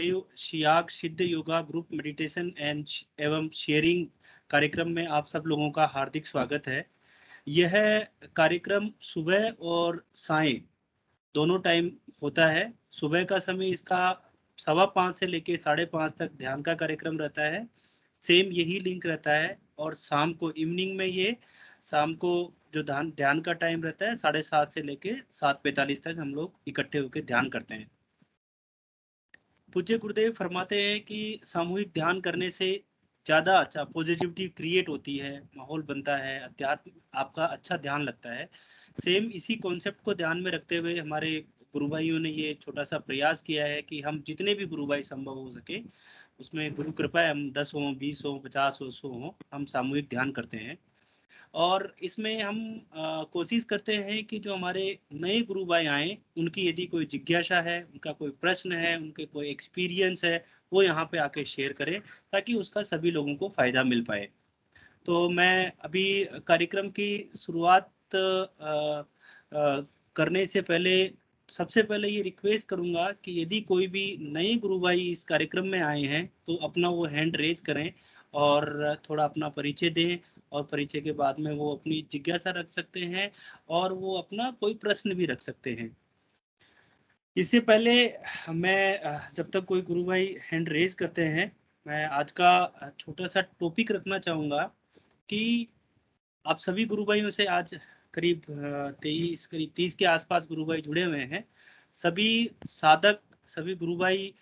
शियाग सिद्ध yoga group meditation and एवं sharing कार्यक्रम में आप सब लोगों का हार्दिक स्वागत है। यह कार्यक्रम सुबह और सायं दोनों टाइम होता है। सुबह का समय इसका 5:15 से लेके 5:30 तक ध्यान का कार्यक्रम रहता है, सेम यही लिंक रहता है। और शाम को इवनिंग में शाम को जो ध्यान का टाइम रहता है 7:30 से लेके 7:45 तक हम लोग इकट्ठे होकर ध्यान करते हैं। पूज्य गुरुदेव फरमाते हैं कि सामूहिक ध्यान करने से ज़्यादा अच्छा पॉजिटिविटी क्रिएट होती है, माहौल बनता है, अध्यात्म आपका अच्छा ध्यान लगता है। सेम इसी कॉन्सेप्ट को ध्यान में रखते हुए हमारे गुरु भाइयों ने ये छोटा सा प्रयास किया है कि हम जितने भी गुरु भाई संभव हो सके उसमें गुरु कृपा है, हम 10 हों, 20 हों, 50 हो, 100 हों, हम सामूहिक ध्यान करते हैं। और इसमें हम कोशिश करते हैं कि जो हमारे नए गुरु भाई आए उनकी यदि कोई जिज्ञासा है, उनका कोई प्रश्न है, उनके कोई एक्सपीरियंस है, वो यहाँ पे आके शेयर करें ताकि उसका सभी लोगों को फायदा मिल पाए। तो मैं अभी कार्यक्रम की शुरुआत करने से पहले सबसे पहले ये रिक्वेस्ट करूंगा कि यदि कोई भी नए गुरु भाई इस कार्यक्रम में आए हैं तो अपना वो हैंड रेज करें और थोड़ा अपना परिचय दें, और परिचय के बाद में वो अपनी जिज्ञासा रख सकते हैं और वो अपना कोई प्रश्न भी रख सकते हैं। इससे पहले मैं जब तक कोई गुरु भाई हैंड रेज करते हैं, मैं आज का छोटा सा टॉपिक रखना चाहूँगा कि आप सभी गुरु भाइयों से आज करीब 30 के आसपास गुरु भाई जुड़े हुए हैं। सभी साधक, सभी गुरु भाई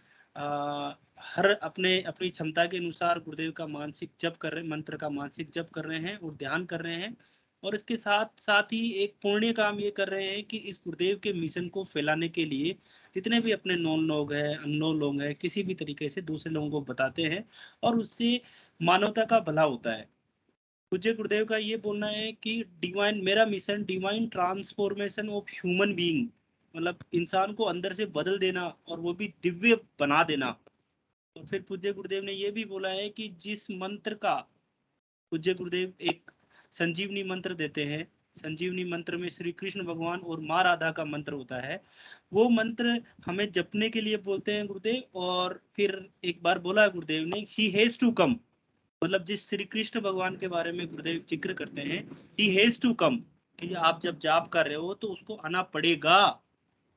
हर अपने अपनी क्षमता के अनुसार गुरुदेव का मानसिक जप कर रहे हैं, मंत्र का मानसिक जप कर रहे हैं और ध्यान कर रहे हैं। और इसके साथ साथ ही एक पुण्य काम ये कर रहे हैं कि इस गुरुदेव के मिशन को फैलाने के लिए जितने भी अपने नॉन लोग हैं, अननोन लोग हैं, किसी भी तरीके से दूसरे लोगों को बताते हैं और उससे मानवता का भला होता है। पूज्य गुरुदेव का ये बोलना है कि डिवाइन, मेरा mission divine transformation of human being, मतलब इंसान को अंदर से बदल देना और वो भी दिव्य बना देना। और फिर पूज्य गुरुदेव ने ये भी बोला है कि जिस मंत्र का पूज्य गुरुदेव एक संजीवनी मंत्र देते हैं, संजीवनी मंत्र में श्री कृष्ण भगवान और माँ राधा का मंत्र होता है, वो मंत्र हमें जपने के लिए बोलते हैं गुरुदेव। और फिर एक बार बोला गुरुदेव ने, ही हैज टू कम, मतलब जिस श्री कृष्ण भगवान के बारे में गुरुदेव जिक्र करते हैं, ही हैज टू कम, कि आप जब जाप कर रहे हो तो उसको आना पड़ेगा।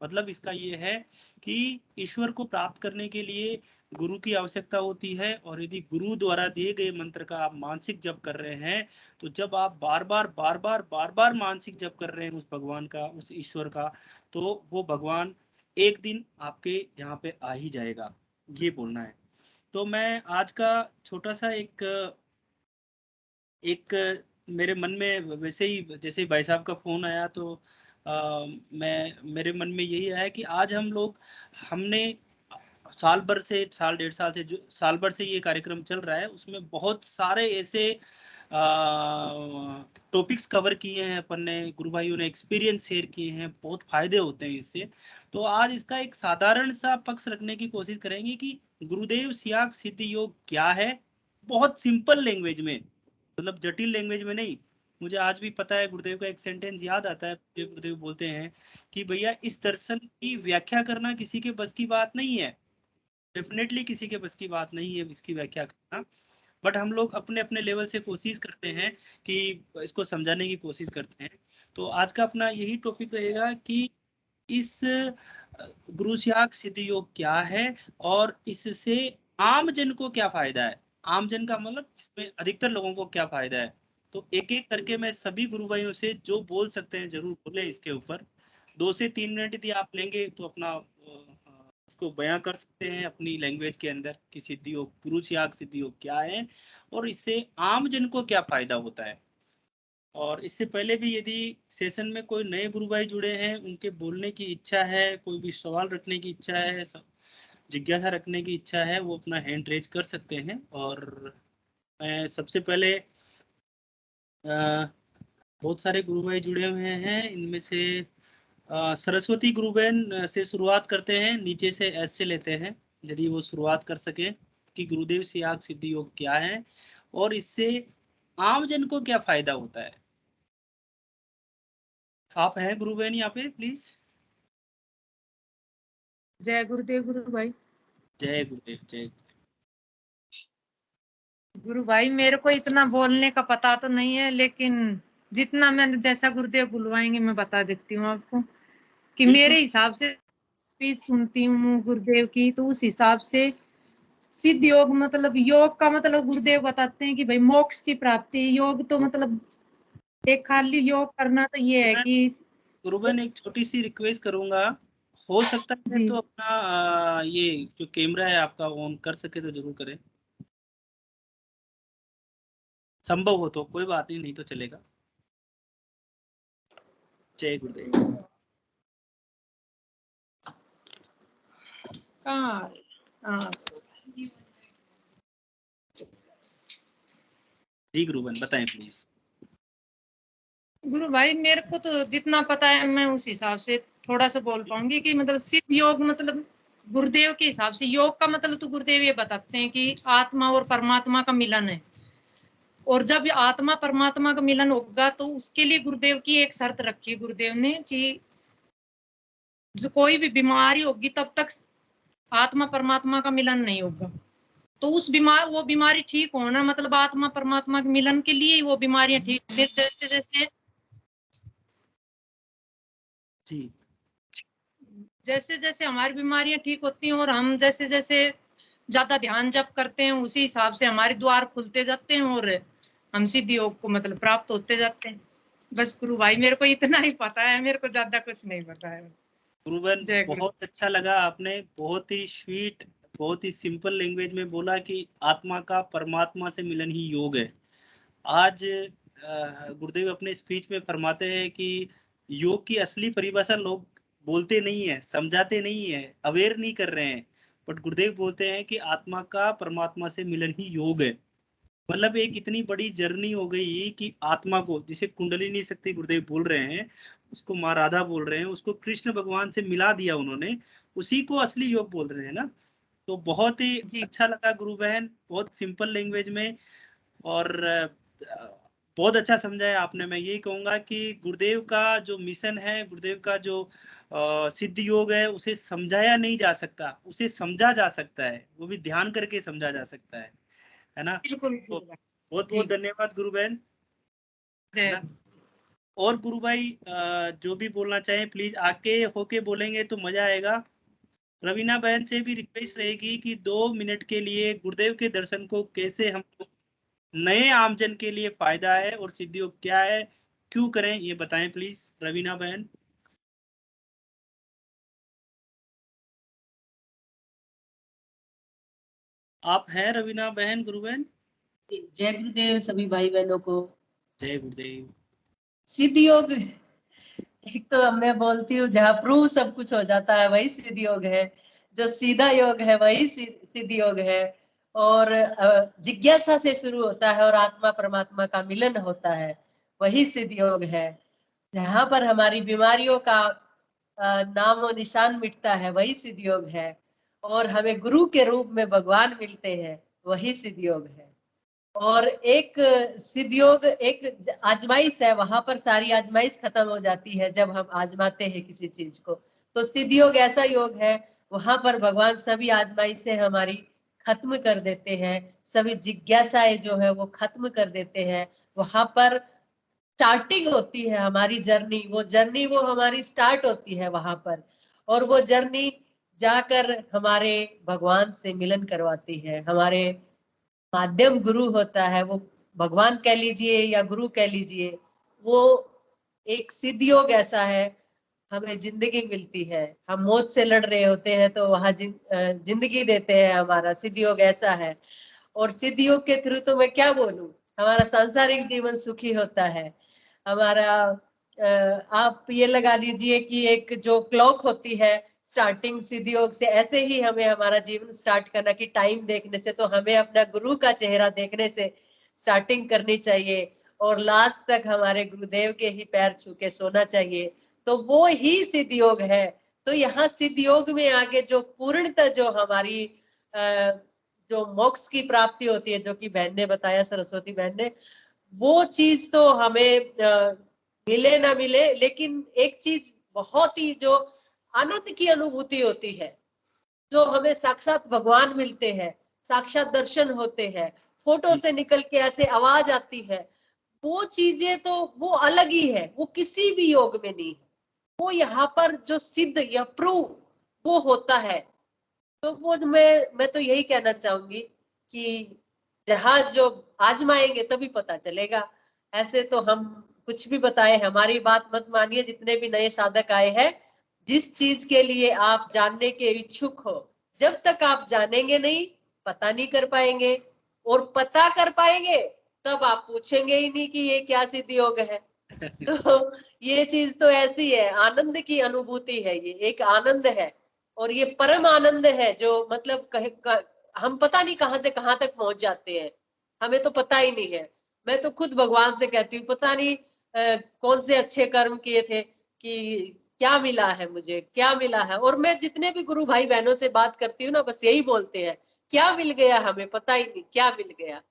मतलब इसका ये है कि ईश्वर को प्राप्त करने के लिए गुरु की आवश्यकता होती है। और यदि गुरु द्वारा दिए गए मंत्र का आप मानसिक जप कर रहे हैं, तो जब आप बार बार मानसिक जप कर रहे हैं उस भगवान का, उस ईश्वर का, तो वो भगवान एक दिन आपके यहाँ पे आ ही जाएगा, ये बोलना है। तो मैं आज का छोटा सा एक मेरे मन में वैसे ही जैसे ही भाई साहब का फोन आया तो मेरे मन में यही आया कि आज हम लोग, हमने साल भर से, साल डेढ़ साल से, जो साल भर से ये कार्यक्रम चल रहा है उसमें बहुत सारे ऐसे टॉपिक्स कवर किए हैं अपन ने, गुरु भाइयों ने एक्सपीरियंस शेयर किए हैं, बहुत फायदे होते हैं इससे। तो आज इसका एक साधारण सा पक्ष रखने की कोशिश करेंगे कि गुरुदेव सियाग सिद्ध योग क्या है, बहुत सिंपल लैंग्वेज में, मतलब जटिल लैंग्वेज में नहीं। मुझे आज भी पता है, गुरुदेव का एक सेंटेंस याद आता है, गुरुदेव बोलते हैं कि भैया इस दर्शन की व्याख्या करना किसी के बस की बात नहीं है, डेफिनेटली किसी के बस की बात नहीं है इसकी व्याख्या करना, बट हम लोग अपने अपने लेवल से कोशिश करते हैं कि इसको समझाने की कोशिश करते हैं। तो आज का अपना यही टॉपिक रहेगा कि इस गुरु सियाग सिद्ध योग क्या है और इससे आम जन को क्या फायदा है। आम जन का मतलब इसमें अधिकतर लोगों को क्या फायदा है। तो एक एक करके मैं सभी गुरु भाइयों से जो बोल सकते हैं जरूर बोले इसके ऊपर। 2 से 3 मिनट यदि आप लेंगे तो अपना इसको बयां कर सकते हैं अपनी लैंग्वेज के अंदर कि सिद्ध योग, गुरु सियाग सिद्ध योग क्या है और इससे आम जन को क्या फायदा होता है। और इससे पहले भी यदि सेशन में कोई नए गुरु भाई जुड़े हैं, उनके बोलने की इच्छा है, कोई भी सवाल रखने की इच्छा है, जिज्ञासा रखने की इच्छा है, वो अपना हैंड रेज कर सकते हैं। और मैं सबसे पहले बहुत सारे गुरु भाई जुड़े हुए हैं, इनमें से सरस्वती गुरु बहन से शुरुआत करते हैं, नीचे से एस से लेते हैं, यदि वो शुरुआत कर सके कि गुरुदेव सियाग सिद्ध योग क्या है और इससे आम जन को क्या फायदा होता है। आप हैं गुरु बहन यहाँ पे, प्लीज। जय गुरुदेव गुरु भाई। जय गुरुदेव, जय गुरु भाई मेरे को इतना बोलने का पता तो नहीं है, लेकिन जितना मैंने जैसा गुरुदेव बुलवाएंगे मैं बता देती हूँ आपको कि बिल्कुल। मेरे हिसाब से स्पीच सुनती हूँ गुरुदेव की, तो उस हिसाब से सिद्ध योग मतलब योग का मतलब गुरुदेव बताते हैं कि भाई मोक्ष की प्राप्ति। योग तो मतलब एक खाली योग करना तो ये है कि गुरुबन एक छोटी सी रिक्वेस्ट करूंगा, हो सकता है जी तो अपना ये जो कैमरा है आपका ऑन कर सके तो जरूर करें, संभव हो तो, कोई बात नहीं, नहीं तो चलेगा। जय गुरुदेव। जी गुरुबन बताएं प्लीज। गुरु भाई मेरे को तो जितना पता है मैं उस हिसाब से थोड़ा सा बोल पाऊंगी कि मतलब सिद्ध योग मतलब गुरुदेव के हिसाब से योग का मतलब तो गुरुदेव ये बताते हैं कि आत्मा और परमात्मा का मिलन है, और जब आत्मा परमात्मा का मिलन होगा तो उसके लिए गुरुदेव की एक शर्त रखी है गुरुदेव ने कि जो कोई भी बीमारी होगी तब तक आत्मा परमात्मा का मिलन नहीं होगा। तो उस वो बीमारी ठीक होना मतलब आत्मा परमात्मा के मिलन के लिए ही वो बीमारियां ठीक, जैसे जैसे जी जैसे जैसे हमारी बीमारियां ठीक होती हैं और हम जैसे जैसे ज्यादा ध्यान जप करते हैं उसी हिसाब से हमारे द्वार खुलते जाते हैं और हम सिद्ध योग को मतलब प्राप्त होते जाते हैं। बस गुरु भाई मेरे को इतना ही पता है, मेरे को ज्यादा कुछ नहीं पता है। गुरुबन जय गुरु। बहुत अच्छा लगा, आपने बहुत ही स्वीट, बहुत ही सिंपल लैंग्वेज में बोला कि आत्मा का परमात्मा से मिलन ही योग है। आज गुरुदेव अपने स्पीच में फरमाते हैं कि योग की असली परिभाषा लोग बोलते नहीं है, समझाते नहीं है, अवेयर नहीं कर रहे हैं, बट गुरुदेव बोलते हैं कि आत्मा का परमात्मा से मिलन ही योग है। मतलब एक इतनी बड़ी जर्नी हो गई कि आत्मा को, जिसे कुंडलिनी शक्ति गुरुदेव बोल रहे हैं, उसको माँ राधा बोल रहे हैं, उसको कृष्ण भगवान से मिला दिया उन्होंने, उसी को असली योग बोल रहे हैं ना। तो बहुत ही जी अच्छा लगा गुरु बहन, बहुत सिंपल लैंग्वेज में, और बहुत अच्छा समझाया आपने। मैं यही कहूंगा कि गुरुदेव का जो मिशन है, गुरुदेव का जो सिद्ध योग है, उसे समझाया नहीं जा सकता, उसे समझा जा सकता है, वो भी ध्यान करके समझा जा सकता है ना। बिल्कुल तो गुरु भाई। बहुत जी बहुत धन्यवाद गुरु बहन, है जय ना। और गुरु भाई जो भी बोलना चाहें प्लीज आके होके बोलेंगे तो मजा आएगा। रवीना बहन से भी रिक्वेस्ट रहेगी कि 2 मिनट के लिए गुरुदेव के दर्शन को कैसे हम नए आमजन के लिए फायदा है और सिद्धि योग क्या है, क्यों करें, ये बताएं प्लीज रवीना बहन। आप हैं रवीना बहन, गुरु बहन? जय गुरुदेव सभी भाई बहनों को। जय गुरुदेव। सिद्ध योग एक तो मैं बोलती हूँ जहाँ प्रूव सब कुछ हो जाता है वही सिद्ध योग है, जो सीधा योग है वही सिद्ध योग है, और जिज्ञासा से शुरू होता है और आत्मा परमात्मा का मिलन होता है वही सिद्ध योग है। जहाँ पर हमारी बीमारियों का नामो निशान मिटता है वही सिद्ध योग है, और हमें गुरु के रूप में भगवान मिलते हैं वही सिद्ध योग है। और एक सिद्ध योग एक आजमाइश है, वहां पर सारी आजमाइश खत्म हो जाती है जब हम आजमाते हैं किसी चीज को। तो सिद्ध योग ऐसा योग है, वहां पर भगवान सभी आजमाइशें हमारी खत्म कर देते हैं, सभी जिज्ञासाएं जो है वो खत्म कर देते हैं। वहां पर स्टार्टिंग होती है हमारी जर्नी, वो हमारी स्टार्ट होती है वहां पर, और वो जर्नी जाकर हमारे भगवान से मिलन करवाती है। हमारे माध्यम गुरु होता है, वो भगवान कह लीजिए या गुरु कह लीजिए, वो एक सिद्ध योग ऐसा है, हमें जिंदगी मिलती है। हम मौत से लड़ रहे होते हैं तो वहां जिंदगी देते हैं, हमारा सिद्ध योग ऐसा है। और सिद्ध योग के थ्रू तो मैं क्या बोलूं, हमारा सांसारिक जीवन सुखी होता है। हमारा आप ये लगा लीजिए कि एक जो क्लॉक होती है स्टार्टिंग सिद्ध योग से, ऐसे ही हमें हमारा जीवन स्टार्ट करना कि टाइम देखने से, तो हमें अपना गुरु का चेहरा देखने से स्टार्टिंग करनी चाहिए और लास्ट तक हमारे गुरुदेव के ही पैर छू के सोना चाहिए, तो वो ही सिद्ध योग है। तो यहाँ सिद्ध योग में आगे जो पूर्णतः जो हमारी जो मोक्ष की प्राप्ति होती है, जो कि बहन ने बताया, सरस्वती बहन ने, वो चीज तो हमें मिले ना मिले, लेकिन एक चीज बहुत ही जो आनंद की अनुभूति होती है जो हमें साक्षात भगवान मिलते हैं, साक्षात दर्शन होते हैं, फोटो से निकल के ऐसे आवाज आती है, वो चीजें तो वो अलग ही है, वो किसी भी योग में नहीं है। वो यहाँ पर जो सिद्ध या प्रूव वो होता है। तो वो मैं तो यही कहना चाहूंगी कि जहाँ जो आजमाएंगे तभी पता चलेगा। ऐसे तो हम कुछ भी बताए, हमारी बात मत मानिए। जितने भी नए साधक आए हैं, जिस चीज के लिए आप जानने के इच्छुक हो, जब तक आप जानेंगे नहीं, पता नहीं कर पाएंगे। और पता कर पाएंगे तब आप पूछेंगे ही नहीं कि ये क्या सिद्ध योग है। तो ये चीज तो ऐसी है, आनंद की अनुभूति है, ये एक आनंद है। और ये परम आनंद है जो मतलब हम पता नहीं कहां से कहां तक पहुंच जाते हैं, हमें तो पता ही नहीं है। मैं तो खुद भगवान से कहती हूँ, पता नहीं कौन से अच्छे कर्म किए थे कि क्या मिला है, मुझे क्या मिला है। और मैं जितने भी गुरु भाई बहनों से बात करती हूँ ना, बस यही बोलते हैं, क्या मिल गया, हमें पता ही नहीं क्या मिल गया।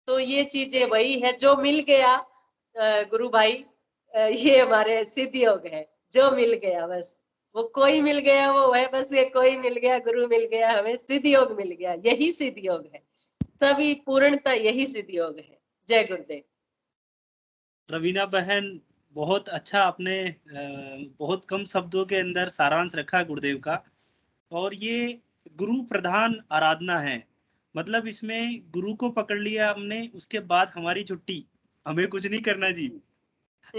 तो ये चीजें वही है जो मिल गया गुरु भाई, ये हमारे सिद्ध योग है। जो मिल गया बस, वो कोई मिल गया, वो है बस, ये कोई मिल गया, गुरु मिल गया, हमें सिद्ध योग मिल गया, यही सिद्ध योग है। सभी पूर्णता यही सिद्ध योग है। जय गुरुदेव। रवीना बहन, बहुत अच्छा आपने बहुत कम शब्दों के अंदर सारांश रखा गुरुदेव का। और ये गुरु प्रधान आराधना है, मतलब इसमें गुरु को पकड़ लिया हमने, उसके बाद हमारी छुट्टी, हमें कुछ नहीं करना जी।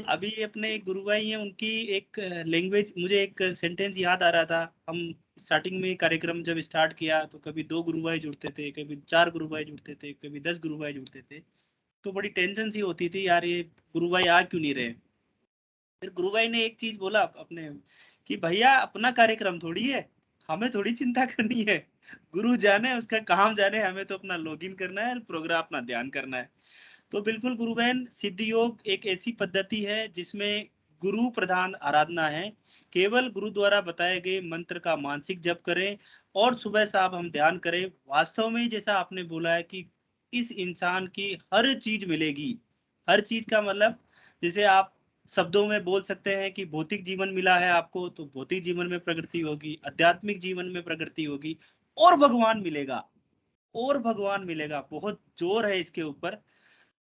अभी अपने गुरु भाई हैं, उनकी एक लैंग्वेज, मुझे एक सेंटेंस याद आ रहा था। हम स्टार्टिंग में कार्यक्रम जब स्टार्ट किया तो कभी 2 गुरु भाई जुड़ते थे, कभी 4 गुरु भाई जुड़ते थे, कभी 10 गुरु भाई जुड़ते थे। तो बड़ी टेंशन सी होती थी यार, ये गुरु भाई आ क्यों नहीं रहे। फिर गुरु भाई ने एक चीज बोला अपने, कि भैया अपना कार्यक्रम थोड़ी है, हमें थोड़ी चिंता करनी है। गुरु जाने उसका काम जाने, हमें तो अपना लॉगिन करना है, प्रोग्राम अपना ध्यान करना है। तो बिल्कुल गुरु बहन, सिद्ध योग एक ऐसी पद्धति है जिसमें गुरु प्रधान आराधना है। केवल गुरु द्वारा बताए गए मंत्र का मानसिक जप करें और सुबह शाम हम ध्यान करें। वास्तव में जैसा आपने बोला है कि इस इंसान की हर चीज मिलेगी। हर चीज का मतलब, जैसे आप शब्दों में बोल सकते हैं कि भौतिक जीवन मिला है आपको, तो भौतिक जीवन में प्रगति होगी, आध्यात्मिक जीवन में प्रगति होगी, और भगवान मिलेगा, और भगवान मिलेगा। बहुत जोर है इसके ऊपर।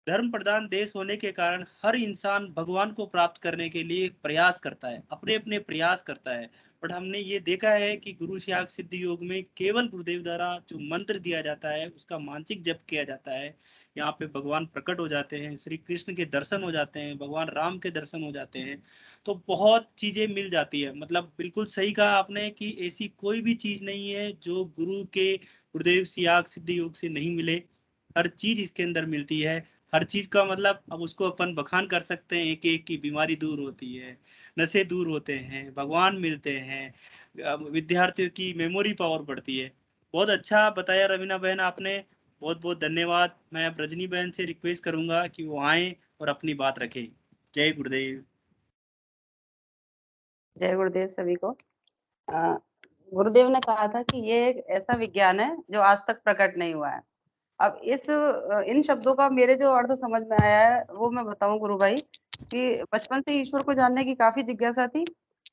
धर्म प्रधान देश होने के कारण हर इंसान भगवान को प्राप्त करने के लिए प्रयास करता है, अपने अपने प्रयास करता है। बट हमने ये देखा है कि गुरु शिष्य सिद्ध योग में केवल गुरुदेव द्वारा जो मंत्र दिया जाता है, उसका मानसिक जप किया जाता है। यहाँ पे भगवान प्रकट हो जाते हैं, श्री कृष्ण के दर्शन हो जाते हैं, भगवान राम के दर्शन हो जाते हैं। तो बहुत चीजें मिल जाती है। मतलब बिल्कुल सही कहा आपने कि ऐसी कोई भी चीज नहीं है जो गुरु के, गुरुदेव शिष्य सिद्ध योग से नहीं मिले। हर चीज इसके अंदर मिलती है। हर चीज का मतलब, अब उसको अपन बखान कर सकते हैं, एक एक की बीमारी दूर होती है, नशे दूर होते हैं, भगवान मिलते हैं, विद्यार्थियों की मेमोरी पावर बढ़ती है। बहुत अच्छा बताया रवीना बहन आपने, बहुत बहुत धन्यवाद। मैं अब रजनी बहन से रिक्वेस्ट करूंगा कि वो आए और अपनी बात रखें। जय गुरुदेव। जय गुरुदेव सभी को। अ, गुरुदेव ने कहा था कि ये एक ऐसा विज्ञान है जो आज तक प्रकट नहीं हुआ है। अब इन शब्दों का मेरे जो अर्थ समझ में आया है वो मैं बताऊं गुरु भाई, कि बचपन से ईश्वर को जानने की काफी जिज्ञासा थी।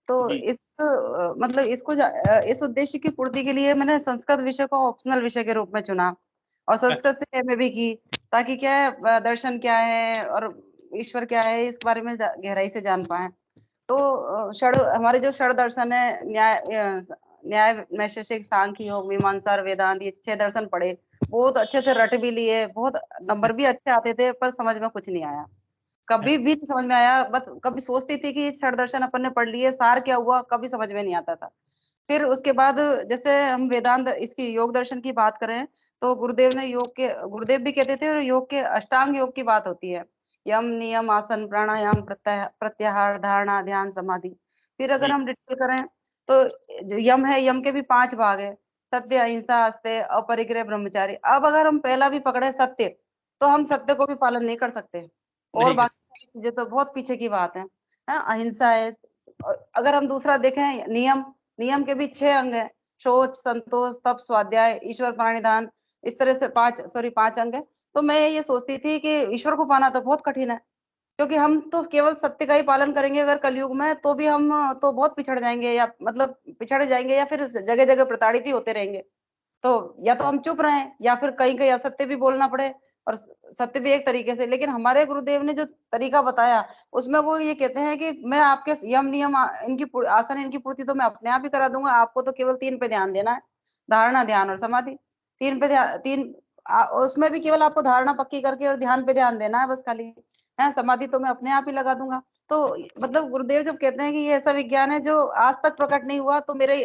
तो जी। मतलब इस उद्देश्य की पूर्ति के लिए मैंने संस्कृत विषय को ऑप्शनल विषय के रूप में चुना, और संस्कृत से एमए भी की, ताकि क्या है, दर्शन क्या है और ईश्वर क्या है इस बारे में गहराई से जान पाए। तो हमारे जो षड दर्शन है, न्याय वैशेषिक सांख्य योग मीमांसा और वेदांत, ये 6 दर्शन पढ़े, बहुत अच्छे से रट भी लिए, बहुत नंबर भी अच्छे आते थे, पर समझ में कुछ नहीं आया। कभी भी नहीं समझ में आया। बस कभी सोचती थी कि षड दर्शन अपन ने पढ़ लिए, सार क्या हुआ कभी समझ में नहीं आता था। फिर उसके बाद जैसे हम वेदांत इसकी योग दर्शन की बात करें, तो गुरुदेव भी कहते थे, और योग के अष्टांग योग की बात होती है, यम नियम आसन प्राणायाम प्रत्याहार धारणा ध्यान समाधि। फिर अगर जी। हम डिटेल करें तो जो यम है, यम के भी 5 भाग है, सत्य अहिंसा अस्तेय अपरिग्रह ब्रह्मचारी। अब अगर हम पहला भी पकड़े सत्य, तो हम सत्य को भी पालन नहीं कर सकते, और नहीं कर बाकी चीजें तो बहुत पीछे की बात है। हाँ, अहिंसा है। और अगर हम दूसरा देखें, नियम, नियम के भी 6 अंग है, शौच संतोष तप स्वाध्याय ईश्वर प्रणिधान, इस तरह से 5 अंग है। तो मैं ये सोचती थी कि ईश्वर को पाना तो बहुत कठिन है, क्योंकि हम तो केवल सत्य का ही पालन करेंगे अगर कलयुग में, तो भी हम तो बहुत पिछड़ जाएंगे, या मतलब पिछड़ जाएंगे, या फिर जगह जगह प्रताड़ित ही होते रहेंगे। तो या तो हम चुप रहें, या फिर कहीं कहीं असत्य भी बोलना पड़े, और सत्य भी एक तरीके से। लेकिन हमारे गुरुदेव ने जो तरीका बताया उसमें वो ये कहते हैं कि मैं आपके यम नियम इनकी आसन इनकी पूर्ति तो मैं अपने आप ही करा दूंगा, आपको तो केवल 3 पे ध्यान देना है, धारणा, ध्यान और समाधि। 3 पे ध्यान, 3 उसमें भी केवल आपको धारणा पक्की करके और ध्यान पे ध्यान देना है बस खाली, है। समाधि तो मैं अपने आप ही लगा दूंगा। तो मतलब गुरुदेव जब कहते हैं कि ये ऐसा विज्ञान है जो आज तक प्रकट नहीं हुआ, तो मेरे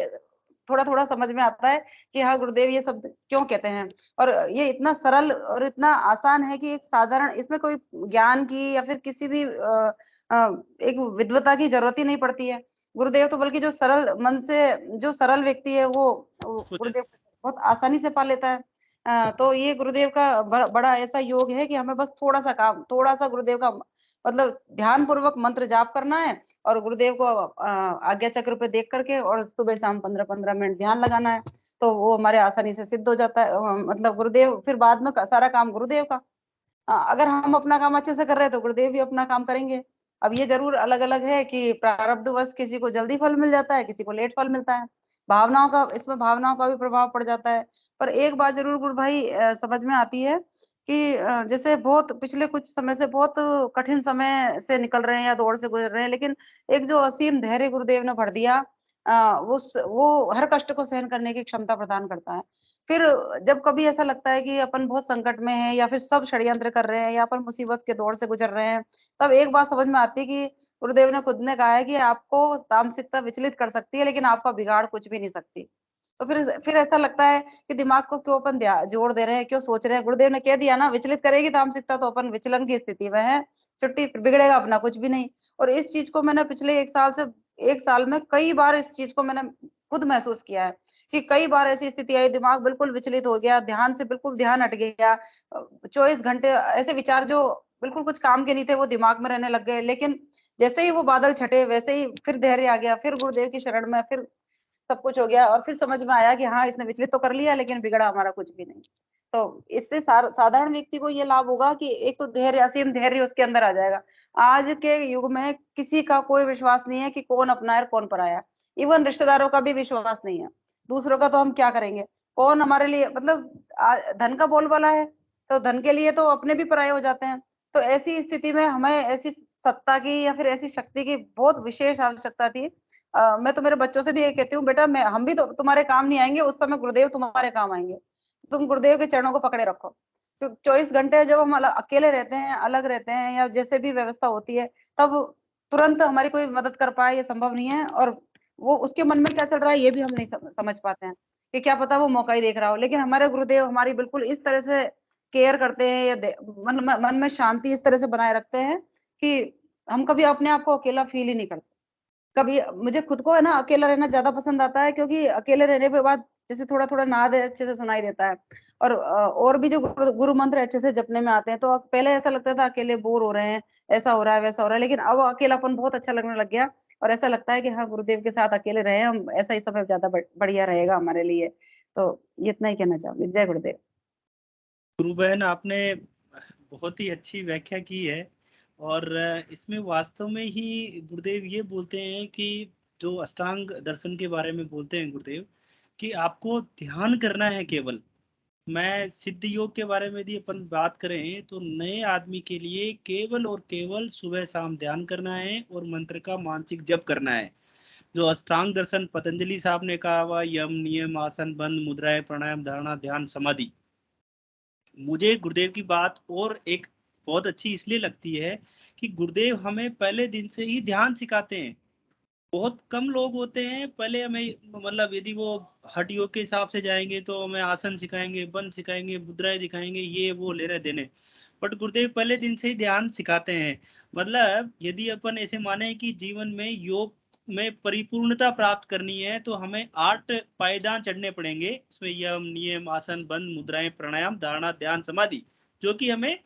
थोड़ा थोड़ा समझ में आता है कि हाँ गुरुदेव ये शब्द क्यों कहते हैं। और ये इतना सरल और इतना आसान है कि एक साधारण, इसमें कोई ज्ञान की या फिर किसी भी एक विद्वता की जरूरत ही नहीं पड़ती है। गुरुदेव तो बल्कि जो सरल मन से, जो सरल व्यक्ति है वो गुरुदेव बहुत आसानी से पा लेता है। तो ये गुरुदेव का बड़ा ऐसा योग है कि हमें बस थोड़ा सा काम, थोड़ा सा गुरुदेव का मतलब ध्यान पूर्वक मंत्र जाप करना है, और गुरुदेव को आज्ञा चक्र पे देख करके और सुबह शाम 15-15 मिनट ध्यान लगाना है, तो वो हमारे आसानी से सिद्ध हो जाता है। मतलब गुरुदेव फिर बाद में सारा काम गुरुदेव का। अगर हम अपना काम अच्छे से कर रहे हैं तो गुरुदेव भी अपना काम करेंगे। अब ये जरूर अलग अलग है कि प्रारब्धवश किसी को जल्दी फल मिल जाता है, किसी को लेट फल मिलता है, भावनाओं का, इसमें भावनाओं का भी प्रभाव पड़ जाता है। पर एक बात जरूर गुरु भाई समझ में आती है कि जैसे बहुत पिछले कुछ समय से बहुत कठिन समय से निकल रहे हैं या दौड़ से गुजर रहे हैं, लेकिन एक जो असीम धैर्य गुरुदेव ने भर दिया, वो हर कष्ट को सहन करने की क्षमता प्रदान करता है। फिर जब कभी ऐसा लगता है कि अपन बहुत संकट में है, या फिर सब षड्यंत्र कर रहे हैं, या अपन मुसीबत के दौर से गुजर रहे हैं, तब एक बात समझ में आती है कि गुरुदेव ने खुद ने कहा है कि आपको तामसिकता विचलित कर सकती है, लेकिन आपका बिगाड़ कुछ भी नहीं सकती। तो फिर ऐसा लगता है कि दिमाग को क्यों अपन जोर दे रहे हैं, क्यों सोच रहे हैं। गुरुदेव ने कह दिया ना, विचलित करेगी तामसिकता तो अपन विचलन की स्थिति में है, छुट्टी, बिगड़ेगा अपना कुछ भी नहीं। और इस चीज को मैंने पिछले 1 साल में कई बार इस चीज को मैंने खुद महसूस किया है कि कई बार ऐसी स्थिति आई, दिमाग बिल्कुल विचलित हो गया, ध्यान से बिल्कुल ध्यान हट गया, 24 घंटे ऐसे विचार जो बिल्कुल कुछ काम के नहीं थे वो दिमाग में रहने लग गए। लेकिन जैसे ही वो बादल छटे वैसे ही फिर धैर्य आ गया, फिर गुरुदेव की शरण में फिर सब कुछ हो गया, और फिर समझ में आया कि हाँ इसने विचलित तो कर लिया लेकिन बिगड़ा हमारा कुछ भी नहीं। तो इससे साधारण व्यक्ति को ये लाभ होगा कि एक तो धैर्य, असीम धैर्य उसके अंदर आ जाएगा। आज के युग में किसी का कोई विश्वास नहीं है कि कौन अपना है कौन पराया, इवन रिश्तेदारों का भी विश्वास नहीं है। दूसरों का तो हम क्या करेंगे, कौन हमारे लिए, मतलब धन का बोलबाला है तो धन के लिए तो अपने भी पराये हो जाते हैं। तो ऐसी स्थिति में हमें ऐसी सत्ता की या फिर ऐसी शक्ति की बहुत विशेष आवश्यकता थी। मैं तो मेरे बच्चों से भी ये कहती हूँ, बेटा हम भी तो तुम्हारे काम नहीं आएंगे, उस समय गुरुदेव तुम्हारे काम आएंगे। तुम गुरुदेव के चरणों को पकड़े रखो। तो 24 घंटे जब हम अकेले रहते हैं, अलग रहते हैं, या जैसे भी व्यवस्था होती है, तब तुरंत हमारी कोई मदद कर पाए ये संभव नहीं है। और वो उसके मन में क्या चल रहा है ये भी हम नहीं समझ पाते हैं, कि क्या पता वो मौका ही देख रहा हो। लेकिन हमारे गुरुदेव हमारी बिल्कुल इस तरह से केयर करते हैं, या मन में शांति इस तरह से बनाए रखते हैं कि हम कभी अपने आप को अकेला फील ही नहीं करते। कभी मुझे खुद को है ना अकेला रहना ज्यादा पसंद आता है, क्योंकि अकेले रहने के बाद जैसे थोड़ा थोड़ा नाद अच्छे से सुनाई देता है, और भी जो गुरु मंत्र अच्छे से जपने में आते हैं। तो पहले ऐसा लगता था अकेले बोर हो रहे हैं, ऐसा हो रहा है वैसा हो रहा है, लेकिन अब अकेलापन बहुत अच्छा लगने लग गया, और ऐसा लगता है कि हाँ गुरुदेव के साथ अकेले रहे हम, ऐसा ही समय ज्यादा बढ़िया रहेगा हमारे लिए। तो ये इतना ही कहना चाहूंगी। जय गुरुदेव। गुरु बहन, आपने बहुत ही अच्छी व्याख्या की है, और इसमें वास्तव में ही गुरुदेव ये बोलते हैं कि जो अष्टांग दर्शन के बारे में बोलते हैं गुरुदेव, कि आपको ध्यान करना है केवल। मैं सिद्ध योग के बारे में यदि अपन बात करें तो नए आदमी के लिए केवल और केवल सुबह शाम ध्यान करना है और मंत्र का मानसिक जप करना है। जो अष्टांग दर्शन पतंजलि साहब ने कहा हुआ, यम नियम आसन बंद मुद्राएं प्राणायाम धारणा ध्यान समाधि, मुझे गुरुदेव की बात और एक बहुत अच्छी इसलिए लगती है कि गुरुदेव हमें पहले दिन से ही ध्यान सिखाते हैं। बहुत कम लोग होते हैं पहले हमें, मतलब यदि वो हठ योग के हिसाब से जाएंगे तो हमें आसन सिखाएंगे, बंद सिखाएंगे, मुद्राएं दिखाएंगे, ये वो ले रहे देने। बट गुरुदेव पहले दिन से ही ध्यान सिखाते हैं। मतलब यदि अपन ऐसे माने कि जीवन में योग में परिपूर्णता प्राप्त करनी है तो हमें 8 पायदान चढ़ने पड़ेंगे। इसमें यम नियम आसन बंद मुद्राएं प्राणायाम धारणा ध्यान समाधि, जो कि हमें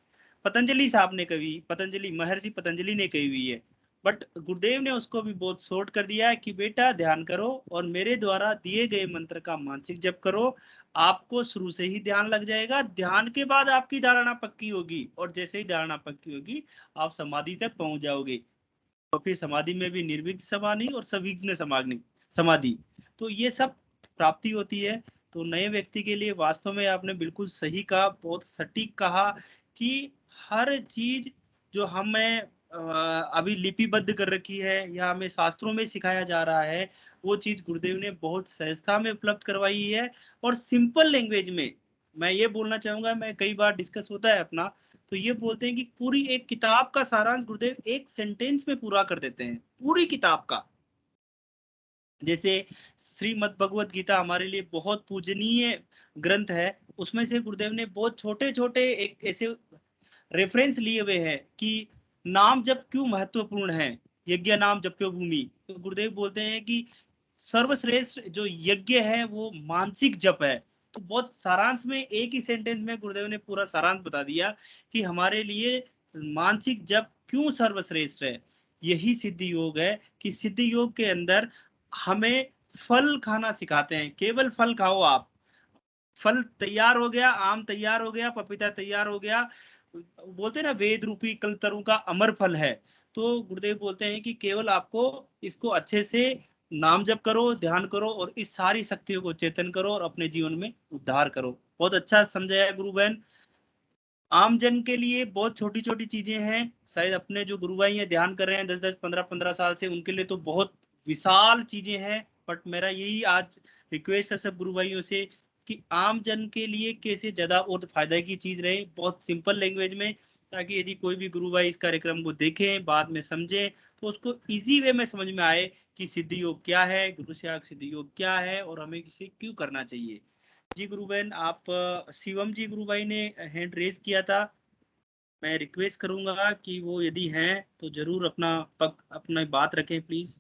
पतंजलि साहब ने कही, पतंजलि महर्षि पतंजलि ने कही हुई है। बट गुरुदेव ने उसको भी बहुत शॉर्ट कर दिया है कि बेटा ध्यान करो और मेरे द्वारा दिए गए मंत्र का मानसिक जप करो, आपको शुरू से ही ध्यान लग जाएगा। ध्यान के बाद आपकी धारणा पक्की होगी और जैसे ही धारणा पक्की होगी आप समाधि तक पहुंच जाओगे। तो फिर समाधि में भी निर्विघ्न समाधि और सविघ्न समाधि, तो ये सब प्राप्ति होती है। तो नए व्यक्ति के लिए वास्तव में आपने बिल्कुल सही कहा, बहुत सटीक कहा कि हर चीज जो हमें अभी लिपिबद्ध कर रखी है या हमें शास्त्रों में सिखाया जा रहा है, वो चीज गुरुदेव ने बहुत सहजता में उपलब्ध करवाई है और सिंपल लैंग्वेज में। मैं ये बोलना चाहूंगा, मैं कई बार डिस्कस होता है अपना, तो ये बोलते हैं कि पूरी एक किताब का सारांश गुरुदेव एक सेंटेंस में पूरा कर देते हैं, पूरी किताब का। जैसे श्रीमद् भगवत गीता हमारे लिए बहुत पूजनीय ग्रंथ है, उसमें से गुरुदेव ने बहुत छोटे छोटे एक ऐसे रेफरेंस लिए हुए हैं कि नाम जप क्यों महत्वपूर्ण है, यज्ञ नाम जप्यो भूमि। तो गुरुदेव बोलते हैं कि सर्वश्रेष्ठ जो यज्ञ है वो मानसिक जप है। तो बहुत सारांश में एक ही सेंटेंस में गुरुदेव ने पूरा सारांश बता दिया कि हमारे लिए मानसिक जप क्यों सर्वश्रेष्ठ है। यही सिद्धि योग है कि सिद्धि योग के अंदर हमें फल खाना सिखाते हैं, केवल फल खाओ आप। फल तैयार हो गया, आम तैयार हो गया, पपीता तैयार हो गया, बोलते हैं ना वेद रूपी कल्पतरु का अमर फल है। तो गुरुदेव बोलते हैं कि केवल आपको इसको अच्छे से नाम जप करो, ध्यान करो और इस सारी शक्तियों को चेतन करो और अपने जीवन में उद्धार करो। बहुत अच्छा समझाया गुरु बहन। आम जन के लिए बहुत छोटी छोटी चीजें हैं, शायद अपने जो गुरु भाई हैं ध्यान कर रहे हैं 10-10, 15-15 साल से, उनके लिए तो बहुत विशाल चीजें हैं। बट मेरा यही आज रिक्वेस्ट है सब गुरु भाइयों से कि आम जन के लिए कैसे ज्यादा और फायदा की चीज रहे, बहुत सिंपल लैंग्वेज में, ताकि यदि कोई भी गुरु भाई इस कार्यक्रम को देखें बाद में समझे तो उसको इजी वे में समझ में आए कि सिद्धि योग क्या है, गुरु से सिद्धि योग क्या है और हमें इसे क्यों करना चाहिए। जी गुरु बहन, आप शिवम जी गुरु भाई ने हैंड रेज किया था, मैं रिक्वेस्ट करूंगा कि वो यदि हैं तो जरूर अपना बात रखें प्लीज।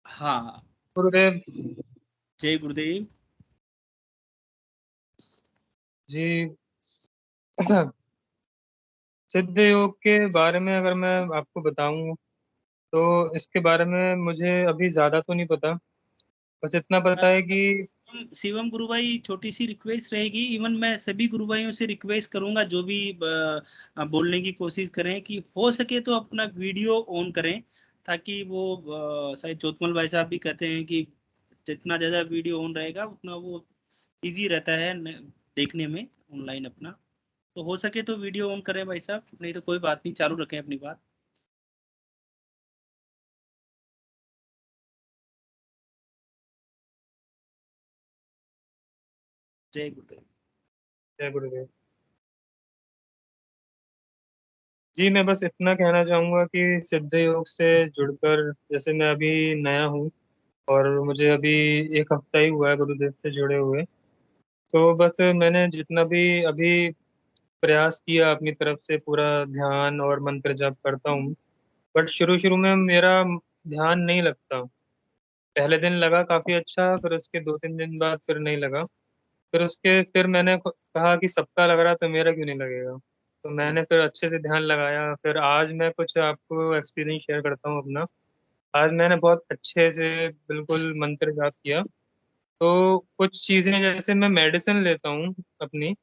हाँ, गुरुदेव जय गुरुदेव जी। सिद्ध योग के बारे में अगर मैं आपको बताऊं तो इसके बारे में मुझे अभी ज़्यादा तो नहीं पता, बस इतना पता है कि शिवम गुरु भाई, छोटी सी रिक्वेस्ट रहेगी, इवन मैं सभी गुरु भाइयों से रिक्वेस्ट करूंगा जो भी बोलने की कोशिश करें कि हो सके तो अपना वीडियो ऑन करें, ताकि वो शायद ज्योतमल भाई साहब भी कहते हैं कि जितना ज्यादा वीडियो ऑन रहेगा उतना वो इजी रहता है देखने में ऑनलाइन अपना। तो हो सके तो वीडियो ऑन करें भाई साहब, नहीं तो कोई बात नहीं, चालू रखें अपनी बात। जय गुरुदेव। जय गुरुदेव जी। मैं बस इतना कहना चाहूँगा कि सिद्ध योग से जुड़कर, जैसे मैं अभी नया हूँ और मुझे अभी 1 हफ्ता ही हुआ है गुरुदेव से जुड़े हुए, तो बस मैंने जितना भी अभी प्रयास किया अपनी तरफ से, पूरा ध्यान और मंत्र जप करता हूँ, बट शुरू शुरू में मेरा ध्यान नहीं लगता। पहले दिन लगा काफ़ी अच्छा, फिर उसके 2-3 दिन बाद फिर नहीं लगा। फिर मैंने कहा कि सबका लग रहा तो मेरा क्यों नहीं लगेगा। तो मैंने फिर अच्छे से ध्यान लगाया। फिर आज मैं कुछ आपको एक्सपीरियंस शेयर करता हूँ अपना। आज मैंने बहुत अच्छे से बिल्कुल मंत्र जाप किया। तो कुछ चीज़ें, जैसे मैं मेडिसिन लेता हूँ अपनी,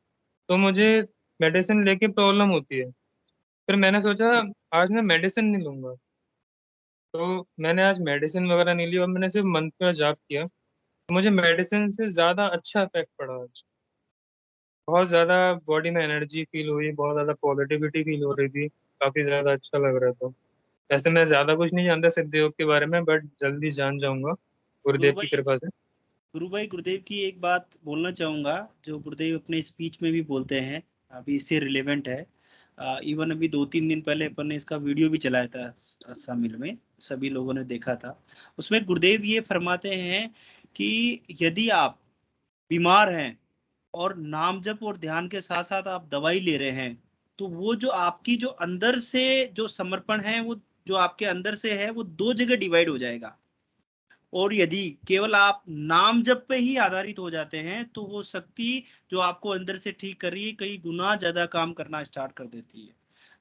तो मुझे मेडिसिन लेके प्रॉब्लम होती है। फिर मैंने सोचा आज मैं मेडिसिन नहीं लूँगा। तो मैंने आज मेडिसिन वगैरह नहीं ली और मैंने सिर्फ मंत्र जाप किया। तो मुझे मेडिसिन से ज़्यादा अच्छा इफेक्ट पड़ा आज। बहुत ज़्यादा बॉडी में एनर्जी फील हुई, बहुत ज़्यादा पॉजिटिविटी फील हो रही थी, काफ़ी ज़्यादा अच्छा लग रहा था। वैसे मैं ज़्यादा कुछ नहीं जानता सिद्ध योग के बारे में, बट जल्दी जान जाऊंगा गुरु गुरुदेव की भाई, कृपा से। गुरुदेव की एक बात बोलना चाहूंगा जो गुरुदेव अपने स्पीच में भी बोलते हैं, अभी इससे रिलेवेंट है। इवन अभी 2-3 दिन पहले अपन ने इसका वीडियो भी चलाया था शामिल में, सभी लोगों ने देखा था। उसमें गुरुदेव ये फरमाते हैं कि यदि आप बीमार हैं और नाम जप और ध्यान के साथ साथ आप दवाई ले रहे हैं, तो वो जो आपकी जो अंदर से जो समर्पण है, वो जो आपके अंदर से है वो 2 जगह डिवाइड हो जाएगा। और यदि केवल आप नाम जप पे ही आधारित हो जाते हैं तो वो शक्ति जो आपको अंदर से ठीक कर रही है कई गुना ज्यादा काम करना स्टार्ट कर देती है।